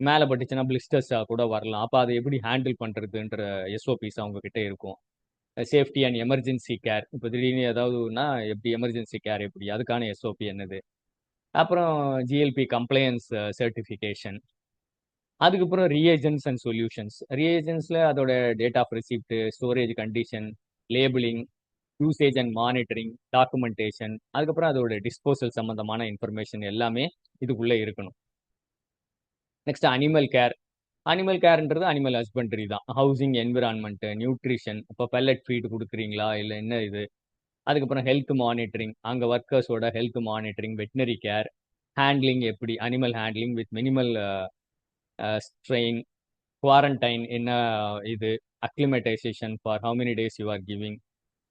மேலே பட்டுச்சுன்னா பிளிஸ்டர்ஸாக கூட வரலாம், அப்போ அதை எப்படி ஹேண்டில் பண்ணுறதுன்ற எஸ்ஓபிஸ் அவங்க கிட்ட இருக்கும். சேஃப்டி அண்ட் எமர்ஜென்சி கேர், இப்போ திடீர்னு ஏதாவதுன்னா எப்படி எமர்ஜென்சி கேர் எப்படி, அதுக்கான எஸ்ஓபி என்னது, அப்புறம் ஜிஎல்பி கம்ப்ளையன்ஸ் சர்டிஃபிகேஷன், அதுக்கப்புறம் ரீஏஜென்ட்ஸ் அண்ட் சொல்யூஷன்ஸ். ரீஏஜென்ட்ஸில் அதோட date of receipt, storage condition, labelling, usage and monitoring, documentation, அதுக்கப்புறம் அதோட டிஸ்போசல் சம்மந்தமான இன்ஃபர்மேஷன் எல்லாமே இதுக்குள்ளே இருக்கணும். நெக்ஸ்ட் அனிமல் கேர்ன்றது அனிமல் ஹஸ்பண்டரி தான், ஹவுசிங், என்விரான்மெண்ட், நியூட்ரிஷன், இப்போ பெல்லட் ஃபீட் கொடுக்குறீங்களா இல்லை என்ன இது, அதுக்கப்புறம் ஹெல்த் மானிட்டரிங், அங்கே ஒர்க்கர்ஸோட health monitoring, veterinary care, handling எப்படி animal handling with minimal strain, quarantine என்ன இது, acclimatization for how many days you are giving,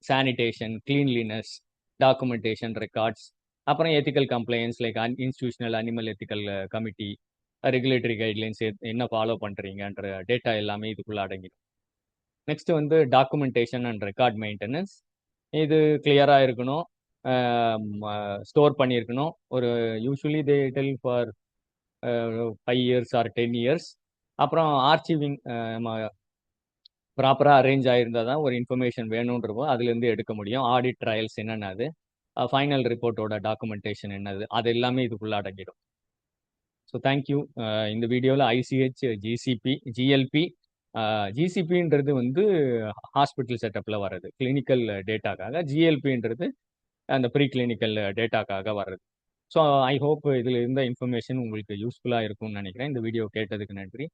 sanitation, cleanliness, documentation, records, அப்புறம் ethical complaints like institutional animal ethical committee, regulatory guidelines என்ன follow பண்ணுறீங்கன்ற data எல்லாமே இதுக்குள்ளே அடங்கிடும். Next வந்து டாக்குமெண்டேஷன் அண்ட் ரெக்கார்ட் மெயின்டெனன்ஸ், இது கிளியராக இருக்கணும், ஸ்டோர் பண்ணியிருக்கணும். ஒரு usually they tell for 5 years or 10 years. அப்புறம் ஆர்ச்சிவிங் ப்ராப்பராக அரேஞ்ச் ஆகிருந்தால் தான் ஒரு இன்ஃபர்மேஷன் வேணுன்றப்போ அதுலேருந்து எடுக்க முடியும். ஆடிட் ட்ரையல்ஸ் என்னென்னது, ஃபைனல் ரிப்போர்ட்டோட டாக்குமெண்டேஷன் என்னது, அது எல்லாமே இதுக்குள்ளே அடங்கிடும். So thank you. இந்த வீடியோவில் ஐசிஹெச், ஜிசிபி, ஜிஎல்பி, ஜிசிபின்றது வந்து ஹாஸ்பிட்டல் செட்டப்பில் வர்றது கிளினிக்கல் டேட்டாக்காக, ஜிஎல்பின்றது அந்த ப்ரீ கிளினிக்கல் டேட்டாக்காக வர்றது. ஸோ ஐ ஹோப் இதில் இருந்த இன்ஃபர்மேஷன் உங்களுக்கு யூஸ்ஃபுல்லாக இருக்கும்னு நினைக்கிறேன். இந்த வீடியோ கேட்டதுக்கு நன்றி.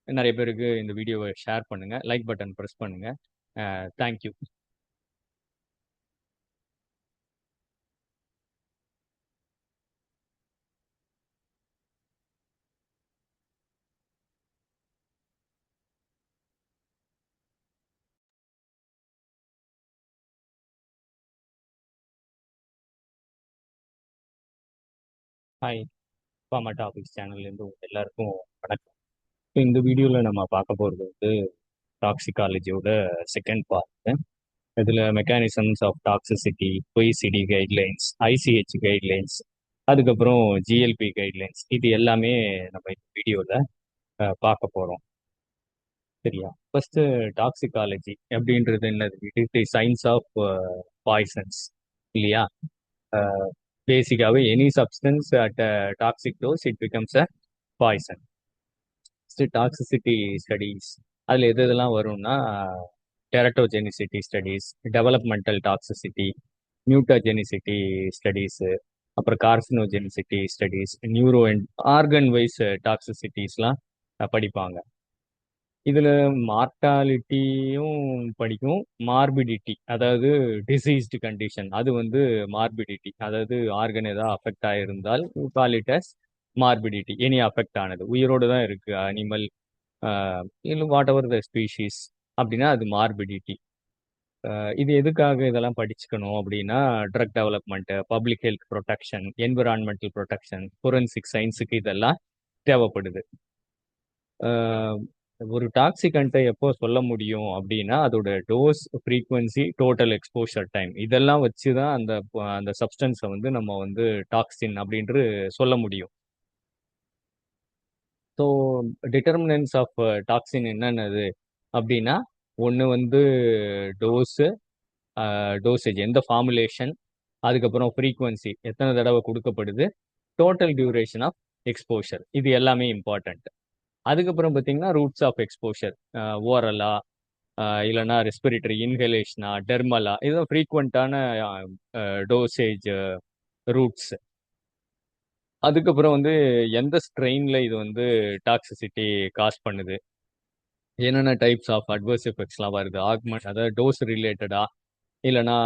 நிறைய பேருக்கு இந்த வீடியோவை ஷேர் பண்ணுங்கள், லைக் பட்டன் ப்ரெஸ் பண்ணுங்கள். தேங்க்யூ. ஹாய், ஃபார்மா டாபிக்ஸ் சேனல்லேருந்து உங்கள் எல்லாருக்கும் வணக்கம். இப்போ இந்த வீடியோவில் நம்ம பார்க்க போகிறது வந்து டாக்ஸிகாலஜியோட செகண்ட் பார்ட். இதில் mechanisms of toxicity, OECD guidelines, ICH guidelines, அதுக்கப்புறம் ஜிஎல்பி கைட்லைன்ஸ், இது எல்லாமே நம்ம இந்த வீடியோவில் பார்க்க போகிறோம். சரியா, ஃபர்ஸ்ட் டாக்ஸிகாலஜி அப்படின்றது என்னது, it is the science of poisons. இல்லையா? பேசிக்காவே any substance at toxic dose it becomes a poison. Toxicity studies அதில் எது எதெல்லாம் வரும்னா teratogenicity studies, developmental toxicity, mutagenicity studies, அப்புறம் carcinogenicity studies, neuro and organ wise டாக்ஸிசிட்டிஸ்லாம் படிப்பாங்க. இதுல மார்டாலிட்டியும் படிக்கும், மார்பிடிட்டி அதாவது டிசீஸ்டு கண்டிஷன் அது வந்து மார்பிடிட்டி அதாவது ஆர்கன் ஏதாவது அஃபெக்ட் ஆயிருந்தால் call it as morbidity. Any affect ஆனது உயிரோடு தான் இருக்கு அனிமல் இல்லை வாட் எவர் த ஸ்பீஷீஸ் அப்படின்னா அது மார்பிடிட்டி. இது எதுக்காக இதெல்லாம் படிச்சுக்கணும் அப்படின்னா drug development, public health protection, environmental protection, forensic சயின்ஸுக்கு இதெல்லாம் தேவைப்படுது. ஆஹ் ஒரு டாக்ஸிகன்ட்டை எப்போ சொல்ல முடியும் அப்படின்னா அதோட dose, frequency, total exposure time இதெல்லாம் வச்சு தான் அந்த அந்த சப்ஸ்டன்ஸை வந்து நம்ம வந்து டாக்ஸின் அப்படின்று சொல்ல முடியும். ஸோ டிட்டர்மினன்ஸ் ஆஃப் டாக்ஸின் என்னென்னது அப்படின்னா ஒன்று வந்து டோஸு, டோசேஜ் எந்த ஃபார்முலேஷன், அதுக்கப்புறம் ஃப்ரீக்வன்சி எத்தனை தடவை கொடுக்கப்படுது, டோட்டல் டியூரேஷன் ஆஃப் எக்ஸ்போஷர் இது எல்லாமே இம்பார்ட்டன்ட். அதுக்கப்புறம் பார்த்தீங்கன்னா ரூட்ஸ் ஆஃப் எக்ஸ்போஷர், ஓரலா இல்லைன்னா ரெஸ்பிரேட்டரி இன்ஹலேஷனா, டெர்மலா இதுதான் ஃப்ரீக்வெண்ட்டான டோசேஜ் ரூட்ஸ். அதுக்கப்புறம் வந்து எந்த ஸ்ட்ரெயின்ல இது வந்து டாக்ஸிசிட்டி காஸ் பண்ணுது, என்னென்ன டைப்ஸ் ஆஃப் அட்வர்ஸ் எஃபெக்ட்ஸ்லாம் வருது, ஆக்மெண்ட் அதாவது டோஸ் ரிலேட்டடா இல்லைன்னா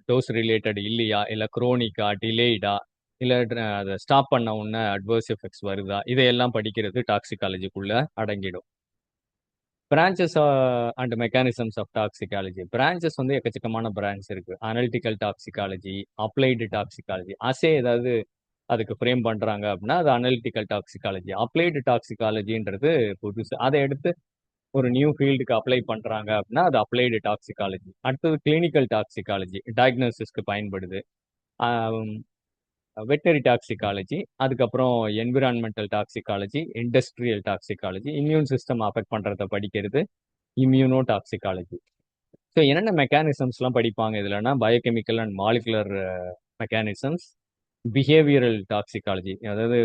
டோஸ் ரிலேட்டட் இல்லையா, இல்லை குரோனிக்கா, டிலேடா, இல்லை அதை ஸ்டாப் பண்ண உடனே அட்வர்ஸ் எஃபெக்ட்ஸ் வருதா, இதையெல்லாம் படிக்கிறது டாக்ஸிகாலஜிக்குள்ள அடங்கிடும். Branches and mechanisms of toxicology. Branches வந்து எக்கச்சக்கமான பிரான்ச் இருக்கு. Analytical toxicology, applied toxicology. அசே ஏதாவது அதுக்கு ஃப்ரேம் பண்றாங்க அப்படின்னா அது அனலிட்டிக்கல் டாக்ஸிகாலஜி. அப்ளைடு டாக்ஸிகாலஜின்றது புதுசு. அதை எடுத்து ஒரு நியூ ஃபீல்டுக்கு அப்ளை பண்றாங்க அப்படின்னா அது அப்ளைடு டாக்ஸிகாலஜி. அடுத்தது கிளினிக்கல் டாக்ஸிகாலஜி, டயக்னோசிஸ்க்கு பயன்படுது. வெட்டரி டாக்ஸிகாலஜி, அதுக்கப்புறம் environmental toxicology, industrial toxicology, immune system affect பண்றதை படிக்கிறது இம்யூனோ டாக்ஸிகாலஜி. ஸோ என்னென்ன மெக்கானிசம்ஸ்லாம் படிப்பாங்க இதுலன்னா biochemical and molecular mechanisms, behavioural toxicology அதாவது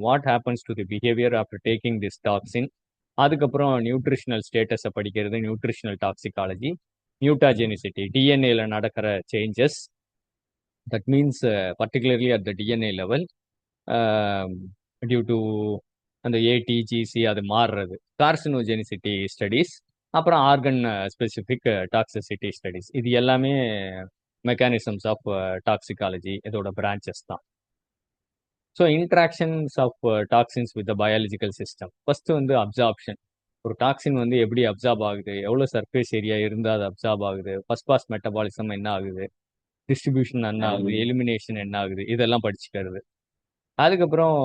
what happens to the behaviour after taking this toxin, அதுக்கப்புறம் நியூட்ரிஷனல் ஸ்டேட்டஸை படிக்கிறது நியூட்ரிஷனல் டாக்ஸிகாலஜி, மியூட்டாஜெனிசிட்டி டிஎன்ஏல நடக்கிற changes, that means particularly at the DNA level due to அந்த ஏடிஜிசி அது மாறுறது, கார்சினோஜெனிசிட்டி ஸ்டடீஸ், அப்புறம் ஆர்கன் ஸ்பெசிஃபிக் டாக்ஸிசிட்டி ஸ்டடீஸ். இது எல்லாமே மெக்கானிசம்ஸ் ஆஃப் டாக்ஸிகாலஜி இதோட பிரான்ச்சஸ் தான். So interactions of toxins with biological system. First வந்து அப்சார்ப்ஷன். ஒரு டாக்ஸின் வந்து எப்படி அப்சார்ப் ஆகுது, எவ்வளோ சர்ஃபேஸ் ஏரியா இருந்தால் அது அப்சார்ப் ஆகுது, ஃபர்ஸ்ட் பாஸ் மெட்டபாலிசம் என்ன ஆகுது, டிஸ்ட்ரிபியூஷன் என்ன ஆகுது, எலிமினேஷன் என்ன ஆகுது, இதெல்லாம் படிச்சுக்கிறது. அதுக்கப்புறம்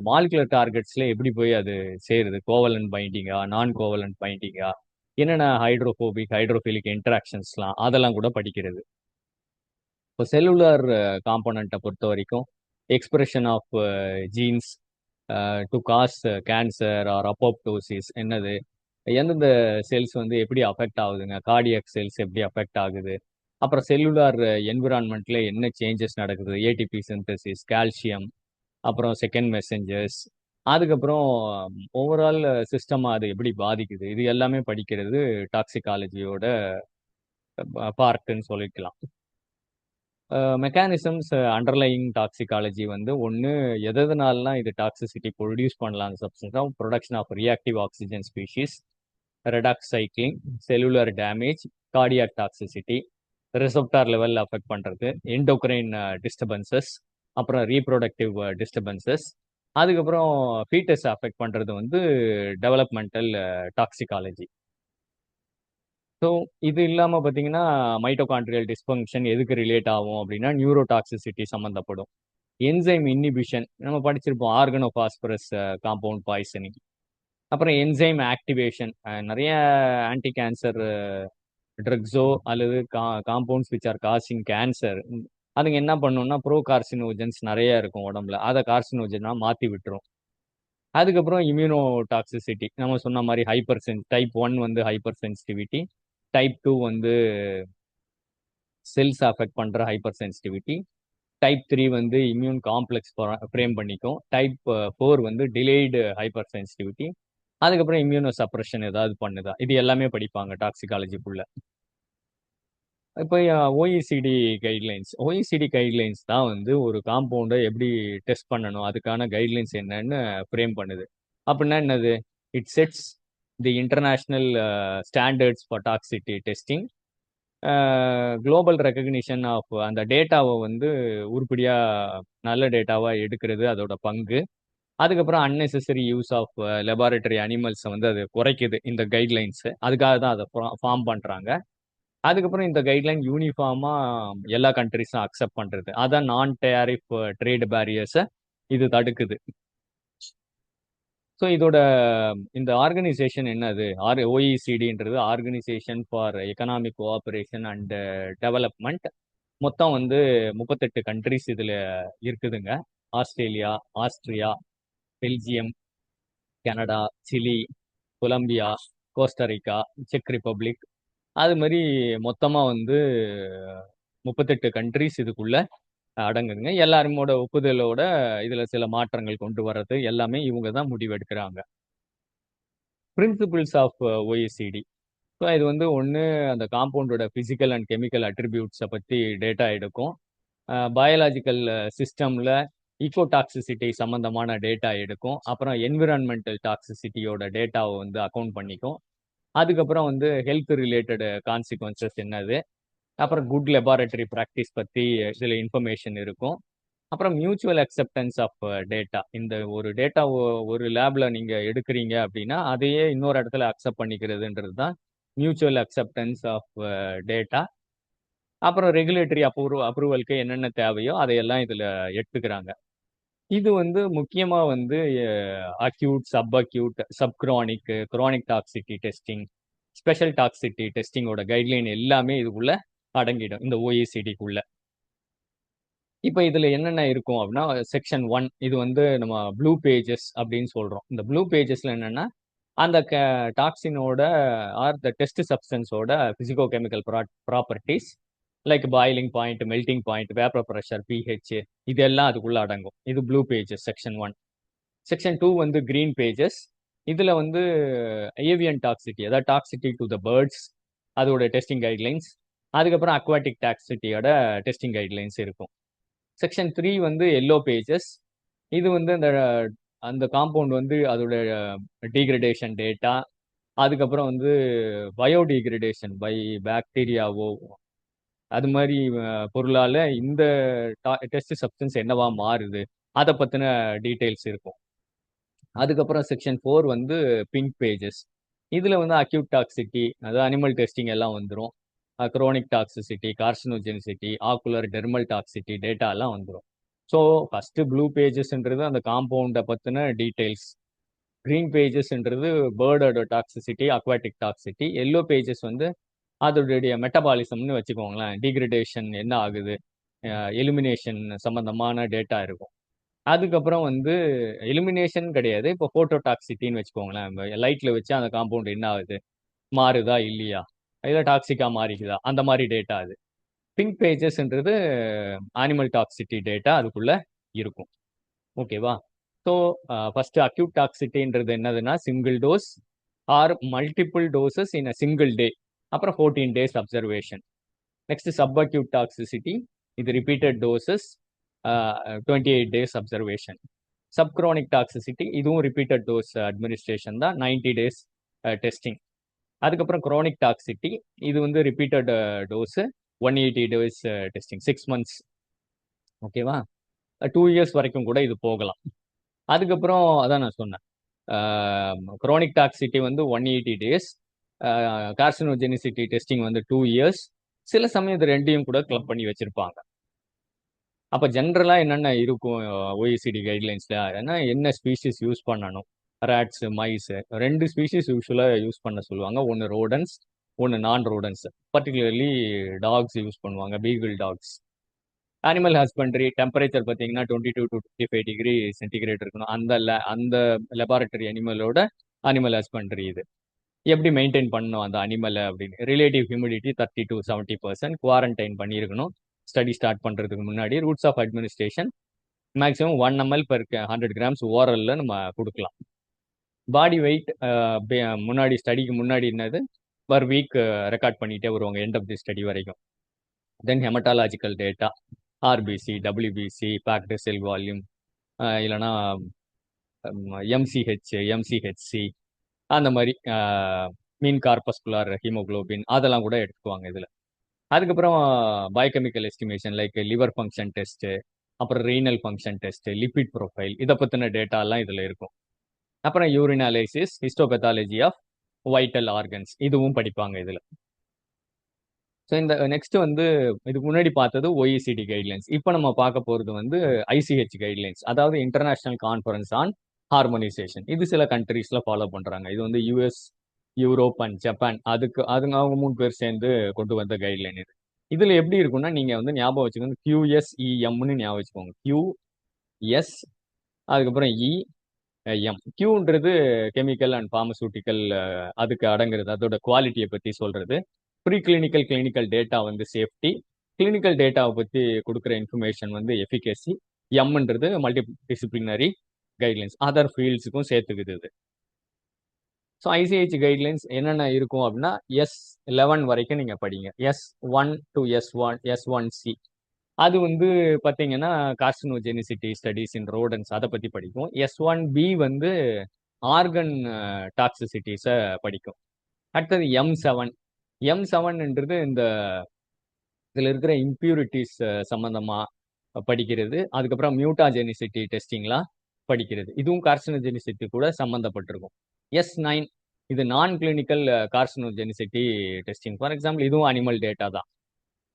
மாலிகுலர் டார்கெட்ஸ்ல எப்படி போய் அது சேருது, கோவலன்ட் பைண்டிங்கா, நான் கோவலன்ட் பைண்டிங்கா, என்னென்ன ஹைட்ரோபோபிக் ஹைட்ரோஃபிலிக் இன்டராக்ஷன்ஸ்லாம் அதெல்லாம் கூட படிக்கிறது. இப்போ செல்லுலார் காம்போனண்ட்டை பொறுத்த வரைக்கும் expression of genes to cause cancer or apoptosis என்னது, எந்தெந்த செல்ஸ் வந்து எப்படி அஃபெக்ட் ஆகுதுங்க, கார்டியாக் செல்ஸ் எப்படி அஃபெக்ட் ஆகுது, அப்புறம் செல்லுலார் என்விரான்மெண்ட்ல என்ன சேஞ்சஸ் நடக்குது, ஏடிபி சிந்தசிஸ், கால்சியம், அப்புறம் செகண்ட் மெசஞ்சர்ஸ், அதுக்கப்புறம் ஓவரால் சிஸ்டம் அது எப்படி பாதிக்குது, இது எல்லாமே படிக்கிறது டாக்ஸிகாலஜியோட பார்ட்டுன்னு சொல்லிக்கலாம். மெக்கானிசம்ஸ் அண்டர்லைங் டாக்ஸிகாலஜி வந்து ஒன்று எதனாலலாம் இது டாக்ஸிசிட்டி ப்ரொடியூஸ் பண்ணலாம் அந்த substance, production of reactive oxygen species, redox cycling, cellular damage, cardiac toxicity, receptor லெவலில் அஃபெக்ட் பண்ணுறது, எண்டோக்ரைன் டிஸ்டர்பன்சஸ், அப்புறம் ரீப்ரொடக்டிவ் டிஸ்டர்பன்சஸ், அதுக்கப்புறம் ஃபீட்டஸ் அஃபெக்ட் பண்ணுறது வந்து டெவலப்மெண்டல் டாக்ஸிகாலஜி. ஸோ இது இல்லாமல் பார்த்தீங்கன்னா மைட்டோகாண்ட்ரியல் டிஸ்ஃபங்க்ஷன் எதுக்கு ரிலேட் ஆகும் அப்படின்னா நியூரோ டாக்ஸிசிட்டி சம்மந்தப்படும். என்சைம் இன்னிபிஷன் நம்ம படிச்சிருப்போம், ஆர்கனோபாஸ்பரஸ் காம்பவுண்ட் பாய்சனிங். அப்புறம் என்சைம் ஆக்டிவேஷன், நிறைய ஆன்டி கேன்சர் ட்ரக்ஸோ அல்லது compounds which are causing cancer அதுங்க என்ன பண்ணும்னா ப்ரோ கார்சினோஜன்ஸ் நிறைய இருக்கும் உடம்புல, அதை கார்சினோஜனா மாற்றி விட்டுரும். அதுக்கப்புறம் இம்யூனோ டாக்ஸிசிட்டி நம்ம சொன்ன மாதிரி டைப் 1 வந்து ஹைப்பர் சென்சிட்டிவிட்டி, டைப் 2 வந்து செல்ஸ் அஃபெக்ட் பண்ற ஹைப்பர் சென்சிட்டிவிட்டி. டைப் 3 வந்து இம்யூன் காம்ப்ளெக்ஸ் ஃப்ரேம் பண்ணிக்கும். டைப் 4 வந்து டிலேய்டு ஹைப்பர் சென்சிட்டிவிட்டி. அதுக்கப்புறம் இம்யூனோ சப்ரஷன் ஏதாவது பண்ணுதா, இது எல்லாமே படிப்பாங்க டாக்ஸிகாலஜிக்குள்ள. இப்போ ஓஇசிடி கைட்லைன்ஸ், ஓஇசிடி கைட்லைன்ஸ் தான் வந்து ஒரு காம்பவுண்டை எப்படி டெஸ்ட் பண்ணணும், அதுக்கான கைட்லைன்ஸ் என்னன்னு ஃப்ரேம் பண்ணுது. அப்படின்னா என்னது? It sets the international standards for toxicity testing. Global recognition of அந்த டேட்டாவை வந்து உருப்படியா நல்ல டேட்டாவா எடுக்கிறது அதோட பங்கு. அதுக்கப்புறம் அன்னெசரி யூஸ் ஆஃப் லெபார்டரி அனிமல்ஸை வந்து அது குறைக்குது இந்த கைட்லைன்ஸ். அதுக்காக தான் அதை ஃபார்ம் பண்றாங்க. அதுக்கப்புறம் இந்த கைட்லைன் யூனிஃபார்மா எல்லா கண்ட்ரிஸும் அக்செப்ட் பண்றது. அதான் நான் டேரிஃப் ட்ரேட் பேரியர்ஸை இது தடுக்குது. ஸோ இதோட இந்த ஆர்கனைசேஷன் என்னது? ஓஇசிடின்றது organisation for economic cooperation and development. மொத்தம் வந்து 38 கண்ட்ரிஸ் இதுல இருக்குதுங்க. Australia, Austria, Belgium, Canada, Chile, Colombia, Costa Rica, செக் ரிப்பப்ளிக், அது மாதிரி மொத்தமா வந்து 38 கண்ட்ரிஸ் இதுக்குள்ள அடங்குங்க. எல்லாருமோட ஒப்புதலோட இதுல சில மாற்றங்கள் கொண்டு வர்றது எல்லாமே இவங்க தான் முடிவெடுக்கிறாங்க. Principles of OECD. ஸோ இது வந்து ஒன்று அந்த காம்பவுண்டோட பிசிக்கல் அண்ட் கெமிக்கல் அட்ரிபியூட்ஸை பற்றி டேட்டா எடுக்கும். பயாலாஜிக்கல் சிஸ்டமில் ஈகோடாக்சிசிட்டி சம்மந்தமான டேட்டா எடுக்கும். அப்புறம் என்விரான்மெண்டல் டாக்ஸிசிட்டியோட டேட்டாவை வந்து அக்கௌண்ட் பண்ணிக்கும். அதுக்கப்புறம் வந்து ஹெல்த் ரிலேட்டட் கான்சிக்வன்சஸ் என்னது, அப்புறம் குட் லெபார்டரி ப்ராக்டிஸ் பற்றி இதில் இன்ஃபர்மேஷன் இருக்கும். அப்புறம் மியூச்சுவல் அக்செப்டன்ஸ் ஆஃப் டேட்டா. இந்த ஒரு டேட்டா ஒரு லேப்ல நீங்க எடுக்கிறீங்க அப்படின்னா அதையே இன்னொரு இடத்துல அக்செப்ட் பண்ணிக்கிறதுன்றது தான் மியூச்சுவல் அக்செப்டன்ஸ் ஆஃப் டேட்டா. அப்புறம் ரெகுலேட்டரி அப்ரூவலுக்கு என்னென்ன தேவையோ அதையெல்லாம் இதுல எடுத்துக்கிறாங்க. இது வந்து முக்கியமா வந்து acute, sub acute, subchronic, chronic toxicity testing, special toxicity டெஸ்டிங்கோட கைட்லைன் எல்லாமே இதுக்குள்ள அடங்கிடும் இந்த ஓஇசிடிக்குள்ள. இப்போ இதுல என்னென்ன இருக்கும் அப்படின்னா, செக்ஷன் 1 இது வந்து நம்ம ப்ளூ பேஜஸ் அப்படின்னு சொல்றோம். இந்த ப்ளூ பேஜஸ்ல என்னன்னா, அந்த டாக்ஸினோட ஆர் த டெஸ்ட் சப்ஸ்டன்ஸோட physico chemical properties like boiling point, melting point, vapour pressure, pH, இதெல்லாம் அதுக்குள்ள அடங்கும். இது ப்ளூ பேஜஸ் செக்ஷன் 1. செக்ஷன் 2 வந்து கிரீன் பேஜஸ். இதுல வந்து ஏவியன் டாக்ஸிட்டி, அதாவது டாக்ஸிட்டி டு த பேர்ட்ஸ், அதோட டெஸ்டிங் கைட்லைன்ஸ். அதுக்கப்புறம் அக்வாட்டிக் டாக்ஸிட்டியோட டெஸ்டிங் கைட்லைன்ஸ் இருக்கும். செக்ஷன் 3 வந்து எல்லோ பேஜஸ். இது வந்து அந்த அந்த காம்பவுண்ட் வந்து அதோட டீக்ரடேஷன் டேட்டா, அதுக்கப்புறம் வந்து பயோடீக்ரடேஷன் பை பாக்டீரியாவோ அது மாதிரி பொருளால இந்த டெஸ்ட் சப்ஸ்டன்ஸ் என்னவா மாறுது, அதை பத்தின டீட்டெயில்ஸ் இருக்கும். அதுக்கப்புறம் செக்ஷன் 4 வந்து பிங்க் பேஜஸ். இதுல வந்து அக்யூட் டாக்ஸிட்டி, அதாவது அனிமல் டெஸ்டிங் எல்லாம் வந்துடும். Chronic toxicity, carcinogenicity, ocular dermal toxicity data எல்லாம் வந்துடும். ஸோ ஃபர்ஸ்ட் ப்ளூ பேஜஸ்ன்றது அந்த காம்பவுண்டை பத்தின டீட்டெயில்ஸ். கிரீன் பேஜஸ்ன்றது பேர்டோட toxicity, aquatic toxicity. Yellow pages வந்து அதோடைய மெட்டபாலிசம்னு வச்சுக்கோங்களேன், டீக்ரடேஷன் என்ன ஆகுது, எலிமினேஷன் சம்பந்தமான டேட்டா இருக்கும். அதுக்கப்புறம் வந்து எலிமினேஷன் கிடையாது, இப்போ போட்டோ டாக்ஸிட்டின்னு வச்சுக்கோங்களேன். லைட்ல வச்சு அந்த காம்பவுண்ட் என்ன ஆகுது, மாறுதா இல்லையா, இல்ல டாக்ஸிக்கா மாறிக்குதா, அந்த மாதிரி டேட்டா அது. பிங்க் பேஜஸ்ன்றது அனிமல் டாக்ஸிட்டி டேட்டா அதுக்குள்ள இருக்கும். ஓகேவா? ஸோ ஃபர்ஸ்ட் அக்யூட் டாக்ஸிட்டின்றது என்னதுன்னா single dose or multiple doses in a single day, அப்புறம் 14 days observation. Next sub acute toxicity, இது repeated doses, 28 days observation. Subchronic toxicity, இதுவும் ரிப்பீட்டட் டோஸ் அட்மினிஸ்ட்ரேஷன் தான், 90 டேஸ் டெஸ்டிங். அதுக்கப்புறம் குரோனிக் டாக்ஸிட்டி, இது வந்து repeated dose, 180 days testing, 6 months. ஓகேவா? 2 years வரைக்கும் கூட இது போகலாம். அதுக்கப்புறம் அதான் நான் சொன்னேன், குரோனிக் டாக்ஸிட்டி வந்து 180 டேஸ், கார்சினோஜெனிசிட்டி டெஸ்டிங் வந்து 2 இயர்ஸ். சில சமயம் இது ரெண்டையும் கூட கிளப் பண்ணி வச்சிருப்பாங்க. அப்போ ஜென்ரலா என்னென்ன இருக்கும் ஓஇசிடி கைட்லைன்ஸ்ல, ஏன்னா என்ன ஸ்பீஷிஸ் யூஸ் பண்ணணும், ரேட்ஸ், மைஸ், 2 ஸ்பீஷிஸ் யூஸ்வலா யூஸ் பண்ண சொல்லுவாங்க. ஒன்று ரோடன்ஸ், ஒன்று non rodents. Particularly dogs use பண்ணுவாங்க, beagle dogs. Animal husbandry temperature பார்த்தீங்கன்னா 22 to 25 டிகிரி சென்டிகிரேட் இருக்கணும். அந்த லெபார்டரி அனிமலோட அனிமல் ஹஸ்பண்டரி இது. எப்படி மெயின்டைன் பண்ணணும் அந்த அனிமலை அப்படின்னு. ரிலேட்டிவ் ஹியூமிடிட்டி 30 to 70%, குவாரண்டைன் பண்ணியிருக்கணும் ஸ்டடி ஸ்டார்ட் பண்ணுறதுக்கு முன்னாடி. Routes of administration maximum 1 ml per 100 grams ஓரலில் நம்ம கொடுக்கலாம். பாடி வெயிட் முன்னாடி ஸ்டடிக்கு முன்னாடி என்னது பர் வீக் ரெக்கார்ட் பண்ணிகிட்டே வருவாங்க எண்ட் ஆஃப் தி ஸ்டடி வரைக்கும். தென் haematological data, RBC, WBC, packed cell volume, இல்லைனா எம்சிஹெச், எம்சிஹெச்சி, அந்த மாதிரி மீன் கார்பஸ்குலார் ஹீமோகுளோபின் அதெல்லாம் கூட எடுத்துக்குவாங்க இதில். அதுக்கப்புறம் biochemical estimation like liver function test, அப்புறம் renal function test, lipid profile, இதை பற்றின டேட்டாலாம் இதில் இருக்கும். அப்புறம் urine analysis, histopathology of vital organs, இதுவும் படிப்பாங்க இதில். ஸோ இந்த நெக்ஸ்ட் வந்து இதுக்கு முன்னாடி பார்த்தது OECD கைட்லைன்ஸ். இப்போ நம்ம பார்க்க போகிறது வந்து ICH கைட்லைன்ஸ், அதாவது இன்டர்நேஷனல் கான்ஃபரன்ஸ் ஆன் ஹார்மோனைசேஷன். இது சில கண்ட்ரீஸில் ஃபாலோ பண்ணுறாங்க. இது வந்து US, யூரோப் அண்ட் ஜப்பான், அவங்க 3 பேர் சேர்ந்து கொண்டு வந்த கைட்லைன் இது. இதில் எப்படி இருக்குன்னா, நீங்கள் வந்து ஞாபகம் வச்சுக்கோங்க, QSEMன்னு ஞாபகம் வச்சுக்கோங்க. QS, அதுக்கப்புறம் EM. Qன்றது கெமிக்கல் அண்ட் ஃபார்மசூட்டிக்கல், அதுக்கு அடங்குறது, அதோட குவாலிட்டியை பற்றி சொல்கிறது. ப்ரீ கிளினிக்கல், கிளினிக்கல் டேட்டா வந்து சேஃப்டி, கிளினிக்கல் டேட்டாவை பற்றி கொடுக்குற இன்ஃபர்மேஷன் வந்து எஃபிகசி. எம்ன்றது மல்டி டிசிப்ளினரி கைட்லைன்ஸ், அதர் ஃபீல்ட்ஸுக்கும் சேர்த்துக்குது இது. ஸோ ICH கைட்லைன்ஸ் என்னென்ன இருக்கும் அப்படின்னா, S11 வரைக்கும் நீங்கள் படிங்க. S1 to S1C அது வந்து பார்த்தீங்கன்னா கார்சினோஜெனிசிட்டி ஸ்டடீஸ் இன் ரோடன்ஸ், அதை பற்றி படிக்கும். S1B வந்து ஆர்கன் டாக்ஸிசிட்டிஸை படிக்கும். அடுத்தது M7ன்றது இந்த இதில் இருக்கிற இம்ப்யூரிட்டிஸ் சம்மந்தமாக படிக்கிறது. அதுக்கப்புறம் மியூட்டாஜெனிசிட்டி டெஸ்டிங்லாம் படிக்கிறது. இதுவும் கார்சினோஜெனிசிட்டி கூட சம்மந்தப்பட்டிருக்கும். S9 இது non clinical கார்சினோஜெனிசிட்டி testing. For example இதுவும் அனிமல் டேட்டா தான்.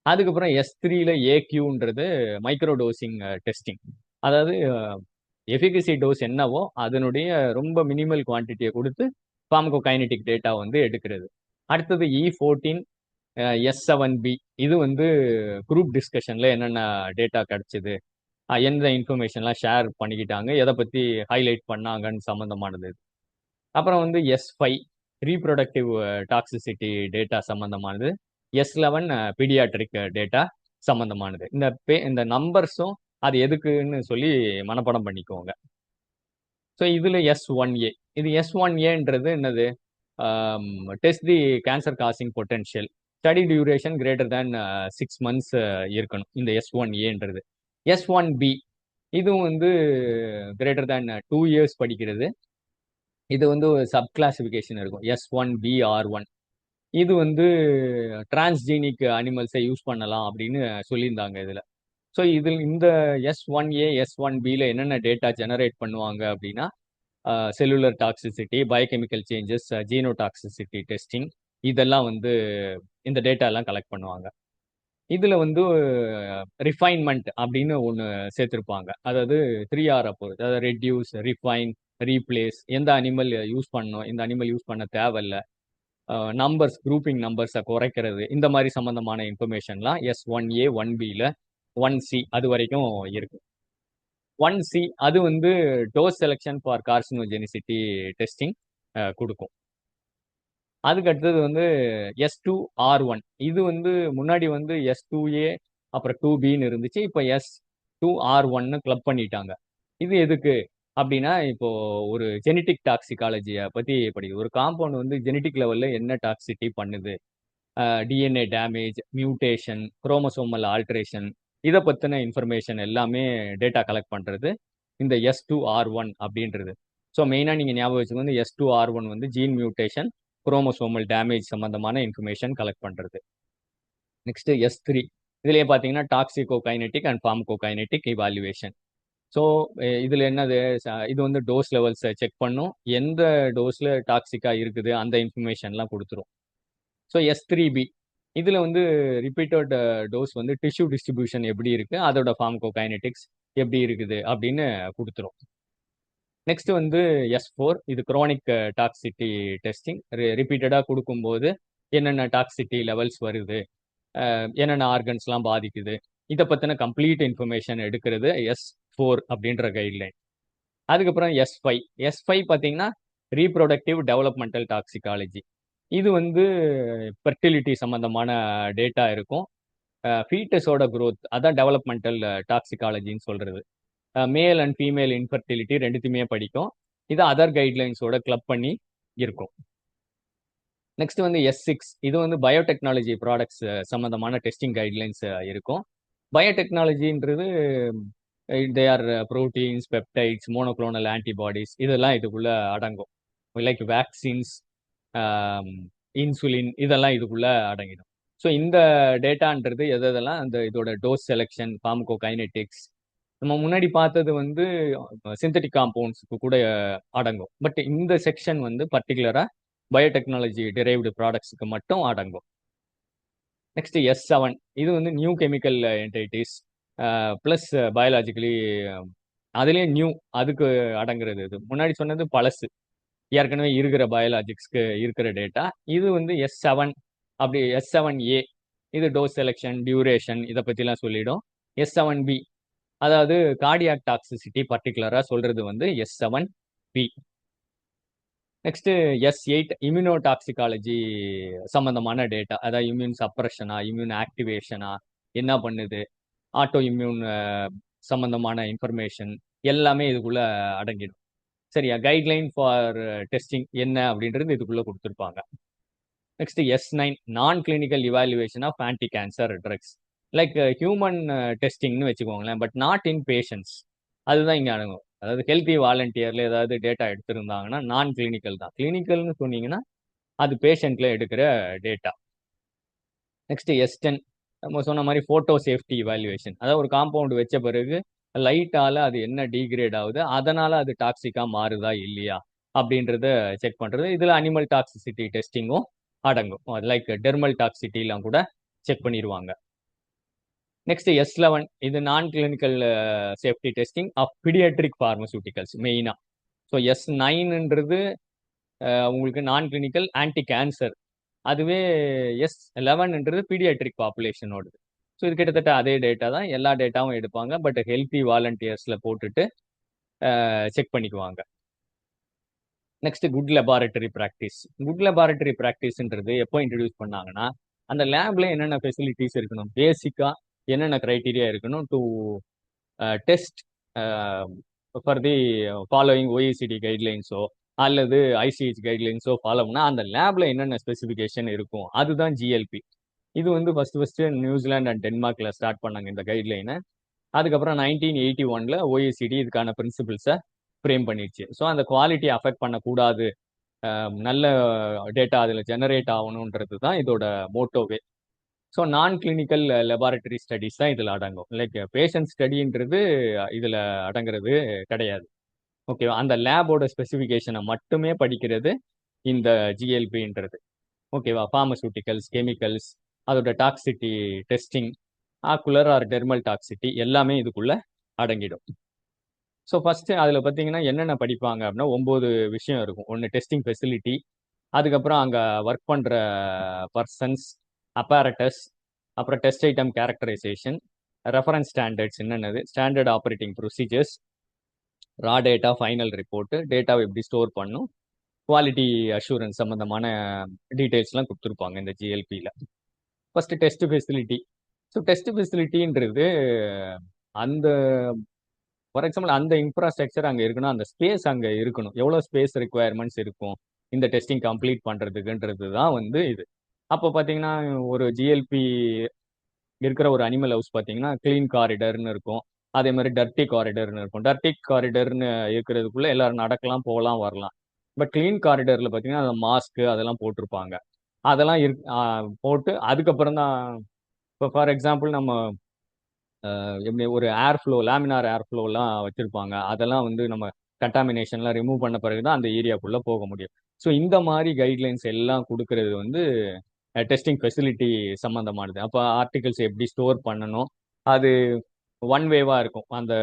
அதுக்கப்புறம் S3ல AQன்றது மைக்ரோ டோசிங் டெஸ்டிங், அதாவது எஃபிகசி டோஸ் என்னவோ அதனுடைய ரொம்ப மினிமல் குவான்டிட்டியை கொடுத்து ஃபார்மகோகைனடிக் டேட்டா வந்து எடுக்கிறது. அடுத்தது E14 S7B, இது வந்து குரூப் டிஸ்கஷனில் என்னென்ன டேட்டா கிடச்சிது, எந்த இன்ஃபர்மேஷன்லாம் ஷேர் பண்ணிக்கிட்டாங்க, எதை பற்றி ஹைலைட் பண்ணாங்கன்னு சம்மந்தமானது. அப்புறம் வந்து S5 ரீப்ரொடக்டிவ் டாக்ஸிசிட்டி டேட்டா சம்மந்தமானது. S11 பீடியாட்ரிக் டேட்டா சம்மந்தமானது. இந்த நம்பர்ஸும் அது எதுக்குன்னு சொல்லி மனப்பாடம் பண்ணிக்கோங்க. ஸோ இதில் S1A, இது S1Aன்றது என்னது, டெஸ்ட் தி cancer causing potential, study duration greater than 6 months இருக்கணும் இந்த S1Aன்றது. S1B இதுவும் வந்து கிரேட்டர் தேன் 2 years படிக்கிறது. இது வந்து சப் கிளாசிஃபிகேஷன் இருக்கும், S1BR1. இது வந்து டிரான்ஸ்ஜீனிக் அனிமல்ஸை யூஸ் பண்ணலாம் அப்படின்னு சொல்லியிருந்தாங்க இதில். ஸோ இதில் இந்த S1A, S1Bல என்னென்ன டேட்டா ஜெனரேட் பண்ணுவாங்க அப்படின்னா, cellular toxicity, biochemical changes, genotoxicity testing, இதெல்லாம் வந்து இந்த டேட்டா எல்லாம் கலெக்ட் பண்ணுவாங்க. இதில் வந்து ரிஃபைன்மெண்ட் அப்படின்னு ஒன்று சேர்த்துருப்பாங்க, அதாவது 3R அப்போது, அதாவது ரெடியூஸ், ரிஃபைன், ரீப்ளேஸ், எந்த அனிமல் யூஸ் பண்ணணும், இந்த அனிமல் யூஸ் பண்ண தேவையில்ல, நம்பர்ஸ், குரூப்பிங் நம்பர்ஸை குறைக்கிறது, இந்த மாதிரி சம்மந்தமான இன்ஃபர்மேஷன்லாம் S1A, 1Bல 1C அது வரைக்கும் இருக்கு. 1C அது வந்து டோஸ் செலெக்ஷன் ஃபார் கார்சினோஜெனிசிட்டி டெஸ்டிங் கொடுக்கும். அதுக்கு அடுத்தது வந்து S2R1, இது வந்து முன்னாடி வந்து S2A அப்புறம் 2Bன்னு இருந்துச்சு, இப்போ S2R1ன்னு கிளப் பண்ணிட்டாங்க. இது எதுக்கு அப்படின்னா, இப்போ ஒரு ஜெனட்டிக் டாக்ஸிகாலஜியை பற்றி படிக்குது. ஒரு காம்பவுண்ட் வந்து ஜெனட்டிக் லெவலில் என்ன டாக்ஸிட்டி பண்ணுது, DNA damage, mutation, chromosomal alteration, இதை பற்றின இன்ஃபர்மேஷன் எல்லாமே டேட்டா கலெக்ட் பண்ணுறது இந்த S2R1 அப்படின்றது. ஸோ மெயினாக நீங்கள் ஞாபகம் வச்சுக்கோங்க, S2R1 வந்து ஜீன் மியூட்டேஷன், குரோமோசோமல் டேமேஜ் சம்மந்தமான இன்ஃபர்மேஷன் கலெக்ட் பண்ணுறது. நெக்ஸ்ட்டு S3, இதுலேயே பார்த்தீங்கன்னா டாக்ஸிகோகைனெட்டிக் அண்ட் ஃபார்மகோகைனெட்டிக் இவாலுவேஷன். ஸோ இதில் என்னது, இது வந்து டோஸ் லெவல்ஸை செக் பண்ணும், எந்த டோஸில் டாக்ஸிக்காக இருக்குது அந்த இன்ஃபர்மேஷன்லாம் கொடுத்துரும். ஸோ S3B இதில் வந்து ரிப்பீட்டட் டோஸ் வந்து டிஷ்யூ டிஸ்ட்ரிபியூஷன் எப்படி இருக்குது, அதோட ஃபார்மகோகைனெட்டிக்ஸ் எப்படி இருக்குது அப்படின்னு கொடுத்துரும். நெக்ஸ்ட் வந்து S4, இது குரோனிக் டாக்ஸிட்டி டெஸ்டிங், ரிப்பீட்டடாக கொடுக்கும்போது என்னென்ன டாக்ஸிட்டி லெவல்ஸ் வருது, என்னென்ன ஆர்கன்ஸ்லாம் பாதிக்குது, இதை பற்றின கம்ப்ளீட் இன்ஃபர்மேஷன் எடுக்கிறது S4 அப்படின்ற கைட்லைன். அதுக்கப்புறம் S5 பார்த்தீங்கன்னா ரீப்ரொடக்டிவ் டெவலப்மெண்டல் டாக்ஸிகாலஜி. இது வந்து ஃபெர்டிலிட்டி சம்பந்தமான டேட்டா இருக்கும். ஃபீட்டஸோட growth அதான் டெவலப்மெண்டல் டாக்ஸிகாலஜின்னு சொல்றது. மேல் அண்ட் ஃபீமேல் இன்ஃபெர்டிலிட்டி ரெண்டுத்தையுமே படிக்கும். இது அதர் கைட்லைன்ஸோட கிளப் பண்ணி இருக்கும். நெக்ஸ்ட் வந்து S6 இது வந்து பயோடெக்னாலஜி ப்ராடக்ட்ஸ் சம்பந்தமான டெஸ்டிங் கைட்லைன்ஸ் இருக்கும். பயோடெக்னாலஜின்றது they are proteins, peptides, monoclonal antibodies இதெல்லாம் இதுக்குள்ள அடங்கும். லைக் வேக்சின்ஸ், இன்சுலின் இதெல்லாம் இதுக்குள்ள அடங்கிடும். ஸோ இந்த டேட்டான்றது எதெல்லாம் அந்த இதோட டோஸ் செலெக்ஷன், ஃபார்மகோகைனெட்டிக்ஸ் நம்ம முன்னாடி பார்த்தது வந்து சிந்தட்டிக் காம்பவுண்ட்ஸ்க்கு கூட அடங்கும். பட் இந்த செக்ஷன் வந்து பர்டிகுலரா பயோடெக்னாலஜி டிரைவ்டு ப்ராடக்ட்ஸுக்கு மட்டும் அடங்கும். நெக்ஸ்ட் S7 இது வந்து new chemical entities plus biologically அதுலேயே நியூ அதுக்கு அடங்குறது. இது முன்னாடி சொன்னது பழசு, ஏற்கனவே இருக்கிற பயாலஜிக்ஸ்க்கு இருக்கிற டேட்டா. இது வந்து S7 அப்படி S7A இது டோஸ் செலெக்ஷன், டியூரேஷன் இதை பற்றிலாம் சொல்லிடும். S7B அதாவது கார்டியாக் டாக்ஸிசிட்டி பர்டிகுலராக சொல்றது வந்து S7B. Next S8 immuno toxicology சம்பந்தமான டேட்டா, அதாவது இம்யூன் சப்ரஷனா, இம்யூன் ஆக்டிவேஷனா, என்ன பண்ணுது, ஆட்டோ இம்யூன் சம்பந்தமான இன்ஃபர்மேஷன் எல்லாமே இதுக்குள்ள அடங்கிடும். சரியா, கைட்லைன் ஃபார் டெஸ்டிங் என்ன அப்படின்றது இதுக்குள்ள கொடுத்துருப்பாங்க. Next S9 non clinical evaluation of anti cancer drugs, like human டெஸ்டிங்னு வச்சுக்கோங்களேன், பட் நாட் இன் பேஷண்ட்ஸ். அதுதான் இங்கே அடங்கும். அதாவது ஹெல்த்தி வாலண்டியர்ல ஏதாவது டேட்டா எடுத்திருந்தாங்கன்னா நான் கிளினிக்கல் தான். கிளினிக்கல்னு சொன்னீங்கன்னா அது பேஷண்ட்ல எடுக்கிற டேட்டா. நெக்ஸ்ட் S10 நம்ம சொன்ன மாதிரி போட்டோ சேஃப்டி இவாலுவேஷன், அதாவது ஒரு காம்பவுண்ட் வச்ச பிறகு லைட்டால அது என்ன டீக்ரேட் ஆகுது, அதனால அது டாக்ஸிக்கா மாறுதா இல்லையா அப்படின்றத செக் பண்றது. இதுல அனிமல் டாக்ஸிசிட்டி டெஸ்டிங்கும் அடங்கும். லைக் டெர்மல் டாக்ஸிட்டிலாம் கூட செக் பண்ணிடுவாங்க. நெக்ஸ்ட் S11 இது non clinical safety testing of paediatric pharmaceuticals மெயினா. ஸோ S9ன்றது உங்களுக்கு நான் கிளினிக்கல் ஆன்டி கேன்சர், அதுவே S11ன்றது பீடியாட்ரிக் பாப்புலேஷனோடது. ஸோ இது கிட்டத்தட்ட அதே டேட்டா தான், எல்லா டேட்டாவும் எடுப்பாங்க, பட் ஹெல்த்தி வாலண்டியர்ஸ்ல போட்டுட்டு செக் பண்ணிக்குவாங்க. Next good laboratory practice. Good laboratory ப்ராக்டிஸ்ன்றது எப்போ இன்ட்ரடியூஸ் பண்ணாங்கன்னா, அந்த லேப்ல என்னென்ன ஃபெசிலிட்டிஸ் இருக்கணும், பேசிக்கா என்னென்ன கிரைட்டீரியா இருக்கணும் to test for the following OECD கைட்லைன்ஸோ அல்லது ICH கைட்லைன்ஸோ ஃபாலோ பண்ணால் அந்த லேப்ல என்னென்ன ஸ்பெசிஃபிகேஷன் இருக்கும் அதுதான் GLP. இது வந்து ஃபர்ஸ்ட் நியூசிலாந்து அண்ட் டென்மார்க்ல ஸ்டார்ட் பண்ணாங்க இந்த கைட்லைனை. அதுக்கப்புறம் 1981ல OECD இதுக்கான பிரின்சிபிள்ஸை ஃப்ரேம் பண்ணிடுச்சு. ஸோ அந்த குவாலிட்டியை அஃபெக்ட் பண்ணக்கூடாது, நல்ல டேட்டா அதில் ஜெனரேட் ஆகணுன்றது தான் இதோட மோட்டோவே. ஸோ நான் கிளினிக்கல் லெபார்டரி ஸ்டடிஸ் தான் இதில் அடங்கும். லைக் பேஷண்ட் ஸ்டடின்றது இதில் அடங்குறது கிடையாது. ஓகேவா, அந்த லேபோட ஸ்பெசிஃபிகேஷனை மட்டுமே படிக்கிறது இந்த GLPன்றது. ஓகேவா, ஃபார்மசூட்டிக்கல்ஸ், கெமிக்கல்ஸ், அதோட toxicity testing, ocular or dermal toxicity எல்லாமே இதுக்குள்ள அடங்கிடும். ஸோ ஃபர்ஸ்ட் அதில் பார்த்தீங்கன்னா என்னென்ன படிப்பாங்க அப்படின்னா 9 விஷயம் இருக்கும். ஒன்று டெஸ்டிங் ஃபெசிலிட்டி, அதுக்கப்புறம் அங்கே ஒர்க் பண்ணுற பர்சன்ஸ், அப்பாரட்டஸ், அப்புறம் test item characterization, reference standards என்னென்னது, standard operating procedures, raw data, final report, டேட்டாவை எப்படி ஸ்டோர் பண்ணும், குவாலிட்டி அஷூரன்ஸ் சம்மந்தமான டீட்டெயில்ஸ்லாம் கொடுத்துருப்பாங்க இந்த GLPயில். First test facility. So test ஃபெசிலிட்டின்றது அந்த ஃபார் எக்ஸாம்பிள் அந்த இன்ஃப்ராஸ்ட்ரக்சர் அங்கே இருக்கணும், அந்த ஸ்பேஸ் அங்கே இருக்கணும், எவ்வளோ ஸ்பேஸ் ரெக்குவயர்மெண்ட்ஸ் இருக்கும் இந்த டெஸ்டிங் கம்ப்ளீட் பண்ணுறதுக்குன்றது தான் வந்து இது. அப்போ பார்த்தீங்கன்னா ஒரு GLP இருக்கிற ஒரு அனிமல் ஹவுஸ் பார்த்தீங்கன்னா க்ளீன் காரிடர்னு இருக்கும், அதே மாதிரி டர்ட்டி காரிடர்னு இருக்கும். டர்ட்டி காரிடர்னு இருக்கிறதுக்குள்ள எல்லாரும் நடக்கலாம், போகலாம், வரலாம். பட் க்ளீன் காரிடர்ல பார்த்தீங்கன்னா அந்த மாஸ்க்கு அதெல்லாம் போட்டிருப்பாங்க. அதெல்லாம் போட்டு அதுக்கப்புறம் தான் இப்போ ஃபார் எக்ஸாம்பிள் நம்ம எப்படி ஒரு ஏர் ஃப்ளோ, லேமினார் ஏர் ஃப்ளோலாம் வச்சிருப்பாங்க, அதெல்லாம் வந்து நம்ம கண்டாமினேஷன்லாம் ரிமூவ் பண்ண பிறகு தான் அந்த ஏரியாக்குள்ளே போக முடியும். ஸோ இந்த மாதிரி கைட்லைன்ஸ் எல்லாம் கொடுக்கறது வந்து டெஸ்டிங் ஃபெசிலிட்டி சம்மந்தமானது. அப்போ ஆர்டிகல்ஸ் எப்படி ஸ்டோர் பண்ணணும், அது ஒன் வேவாக இருக்கும். அந்த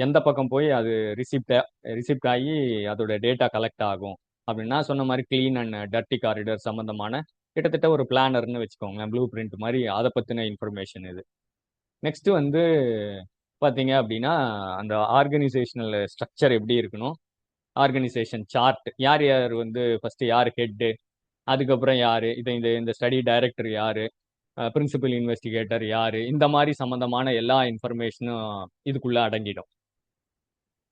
எந்த பக்கம் போய் அது ரிசிப்ட் ஆகி அதோட டேட்டா கலெக்ட் ஆகும் அப்படின்னா சொன்ன மாதிரி க்ளீன் அண்ட் டர்ட்டி காரிடர் சம்மந்தமான கிட்டத்தட்ட ஒரு பிளானர்னு வச்சுக்கோங்களேன், ப்ளூ பிரிண்ட் மாதிரி அதை பற்றின இன்ஃபர்மேஷன் இது. நெக்ஸ்ட் வந்து பார்த்தீங்க அப்படின்னா அந்த ஆர்கனைசேஷனல் ஸ்ட்ரக்சர் எப்படி இருக்கணும், ஆர்கனைசேஷன் சார்ட், யார் யார் வந்து ஃபர்ஸ்ட் யார் ஹெட்டு, அதுக்கப்புறம் யாரு இது இந்த இந்த ஸ்டடி டைரக்டர் யாரு, பிரின்சிபல் இன்வெஸ்டிகேட்டர் யாரு, இந்த மாதிரி சம்பந்தமான எல்லா இன்ஃபர்மேஷனும் இதுக்குள்ள அடங்கிடும்.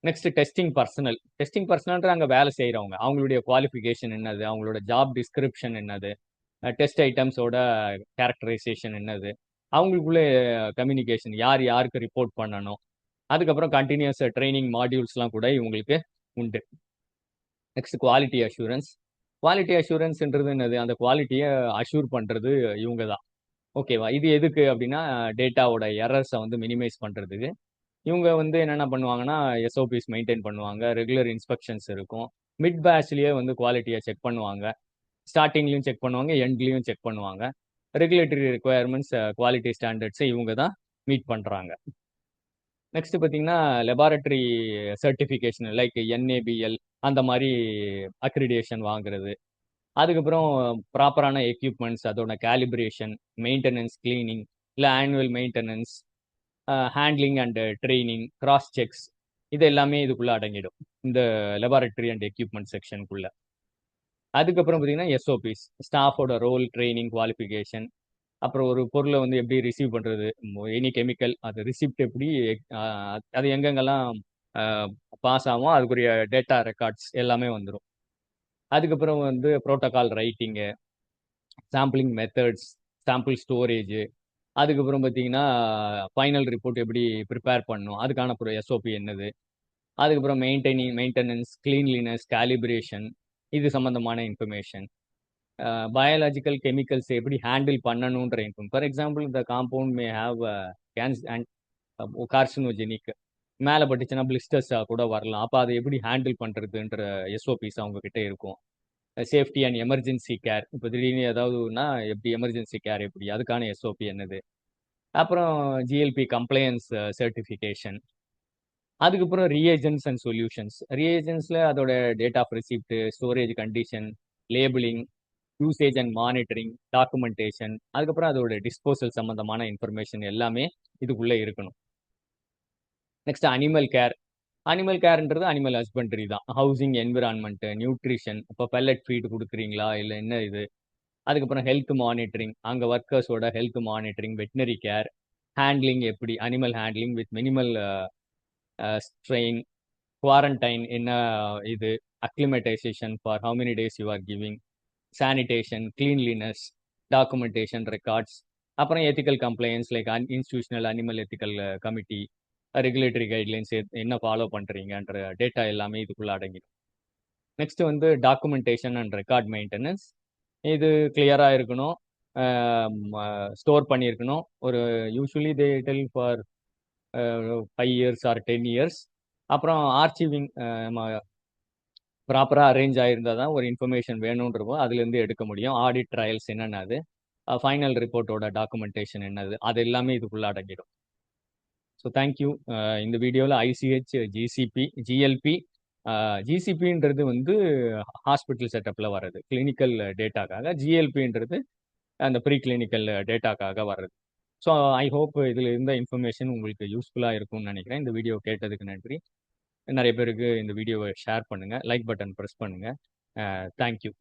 நெக்ஸ்ட் டெஸ்டிங் பர்சனல்ன்ற அங்கே வேலை செய்கிறவங்க, அவங்களுடைய குவாலிஃபிகேஷன் என்னது, அவங்களோட ஜாப் டிஸ்கிரிப்ஷன் என்னது, டெஸ்ட் ஐட்டம்ஸோட கேரக்டரைசேஷன் என்னது, அவங்களுக்குள்ள கம்யூனிகேஷன் யார் யாருக்கு ரிப்போர்ட் பண்ணணும், அதுக்கப்புறம் கண்டினியூஸ் ட்ரைனிங் மாடியூல்ஸ்லாம் கூட இவங்களுக்கு உண்டு. நெக்ஸ்ட் குவாலிட்டி அஷூரன்ஸ்ன்றது என்னது, அந்த குவாலிட்டியை அஷூர் பண்ணுறது இவங்க தான். ஓகேவா, இது எதுக்கு அப்படின்னா டேட்டாவோட எரர்ஸை வந்து மினிமைஸ் பண்ணுறதுக்கு இவங்க வந்து என்னென்ன பண்ணுவாங்கன்னா எஸ்ஓபிஸ் மெயின்டைன் பண்ணுவாங்க, ரெகுலர் இன்ஸ்பெக்ஷன்ஸ் இருக்கும், மிட் பேட்ச்லேயே வந்து குவாலிட்டியை செக் பண்ணுவாங்க, ஸ்டார்டிங்லையும் செக் பண்ணுவாங்க, எண்ட்லையும் செக் பண்ணுவாங்க. ரெகுலேட்டரி ரெக்குவயர்மெண்ட்ஸ் குவாலிட்டி ஸ்டாண்டர்ட்ஸை இவங்க தான் மீட் பண்ணுறாங்க. நெக்ஸ்ட் பார்த்தீங்கன்னா லெபார்டரி சர்டிஃபிகேஷன் லைக் என்ஏபிஎல் அந்த மாதிரி அக்ரிடேஷன் வாங்குறது. அதுக்கப்புறம் ப்ராப்பரான எக்யூப்மெண்ட்ஸ், அதோட கேலிப்ரேஷன், மெயின்டெனன்ஸ், கிளீனிங், இல்லை annual maintenance, handling and training, cross sex, இது எல்லாமே இதுக்குள்ள அடங்கிடும் இந்த லெபார்டரி அண்ட் எக்யூப்மெண்ட் செக்ஷனுக்குள்ள. அதுக்கப்புறம் பார்த்தீங்கன்னா எஸ்ஓபிஸ், ஸ்டாஃபோட ரோல், ட்ரைனிங், குவாலிஃபிகேஷன், அப்புறம் ஒரு பொருளை வந்து எப்படி ரிசீவ் பண்ணுறது, எனி கெமிக்கல் அது ரிசிப்ட் எப்படி, அது எங்கெங்கெல்லாம் பாஸ் ஆகும், அதுக்குரிய டேட்டா ரெக்கார்ட்ஸ் எல்லாமே வந்துடும். அதுக்கப்புறம் வந்து protocol writing, sampling methods, sample storage, அதுக்கப்புறம் பார்த்தீங்கன்னா ஃபைனல் ரிப்போர்ட் எப்படி ப்ரிப்பேர் பண்ணணும், அதுக்கான எஸ்ஓபி என்னது, அதுக்கப்புறம் மெயின்டெனன்ஸ், கிளீன்லினஸ், கேலிப்ரேஷன், இது சம்மந்தமான இன்ஃபர்மேஷன், பயாலஜிக்கல் கெமிக்கல்ஸ் எப்படி ஹேண்டில் பண்ணணுன்ற இன்ஃபர்ம். ஃபார் எக்ஸாம்பிள் இந்த compound may have cans and carcinogenic, மேலே பட்டுச்சுன்னா பிளிஸ்டர்ஸாக கூட வரலாம். அப்போ அதை எப்படி ஹேண்டில் பண்ணுறதுன்ற எஸ்ஓபிஸ் அவங்க கிட்ட இருக்கும். சேஃப்டி அண்ட் எமர்ஜென்சி கேர், இப்போ திடீர்னு ஏதாவதுன்னா எப்படி எமர்ஜென்சி கேர் எப்படி, அதுக்கான எஸ்ஓபி என்னது. அப்புறம் ஜிஎல்பி கம்ப்ளையன்ஸ் சர்டிஃபிகேஷன். அதுக்கப்புறம் ரீஏஜென்ட்ஸ் அண்ட் சொல்யூஷன்ஸ். ரீஏஜென்ட்ஸில் அதோட date of receipt, storage condition, labelling, usage and monitoring, documentation, அதுக்கப்புறம் அதோட டிஸ்போசல் சம்மந்தமான இன்ஃபர்மேஷன் எல்லாமே இதுக்குள்ளே இருக்கணும். நெக்ஸ்ட் அனிமல் கேர்ன்றது அனிமல் ஹஸ்பண்டரி தான். ஹவுசிங், என்விரான்மெண்ட், நியூட்ரிஷன், இப்போ பெல்லட் ஃபீட் கொடுக்குறீங்களா இல்லை என்ன இது. அதுக்கப்புறம் ஹெல்த் மானிட்டரிங், அங்கே ஒர்க்கர்ஸோட health monitoring, veterinary care, handling எப்படி animal handling with minimal strain, quarantine என்ன இது, acclimatization for how many days you are giving, sanitation, cleanliness, documentation, records, அப்புறம் ethical compliance like institutional animal ethical committee, regulatory guidelines என்ன follow பண்ணுறீங்கன்ற data எல்லாமே இதுக்குள்ளே அடங்கிடும். Next வந்து டாக்குமெண்டேஷன் அண்ட் ரெக்கார்ட் மெயின்டெனன்ஸ், இது கிளியராக இருக்கணும், ஸ்டோர் பண்ணியிருக்கணும். ஒரு usually they tell for 5 years or 10 years. அப்புறம் ஆர்ச்சிவிங் ப்ராப்பராக அரேஞ்ச் ஆகிருந்தால் தான் ஒரு இன்ஃபர்மேஷன் வேணுன்றப்போ அதுலேருந்து எடுக்க முடியும். ஆடிட் ட்ரையல்ஸ் என்னென்னது, ஃபைனல் ரிப்போர்ட்டோட டாக்குமெண்டேஷன் என்னது, அது எல்லாமே இதுக்குள்ளே அடங்கிடும். So thank you. இந்த வீடியோவில் ஐசிஹெச், ஜிசிபி, ஜிஎல்பி, ஜிசிபின்றது வந்து ஹாஸ்பிட்டல் செட்டப்பில் வர்றது கிளினிக்கல் டேட்டாக்காக, ஜிஎல்பின்றது அந்த ப்ரீ கிளினிக்கல் டேட்டாக்காக வர்றது. ஸோ ஐ ஹோப் இதில் இருந்த இன்ஃபர்மேஷன் உங்களுக்கு யூஸ்ஃபுல்லாக இருக்கும்னு நினைக்கிறேன். இந்த வீடியோ கேட்டதுக்கு நன்றி. நிறைய பேருக்கு இந்த வீடியோவை ஷேர் பண்ணுங்கள், லைக் பட்டன் ப்ரெஸ் பண்ணுங்கள். தேங்க்யூ.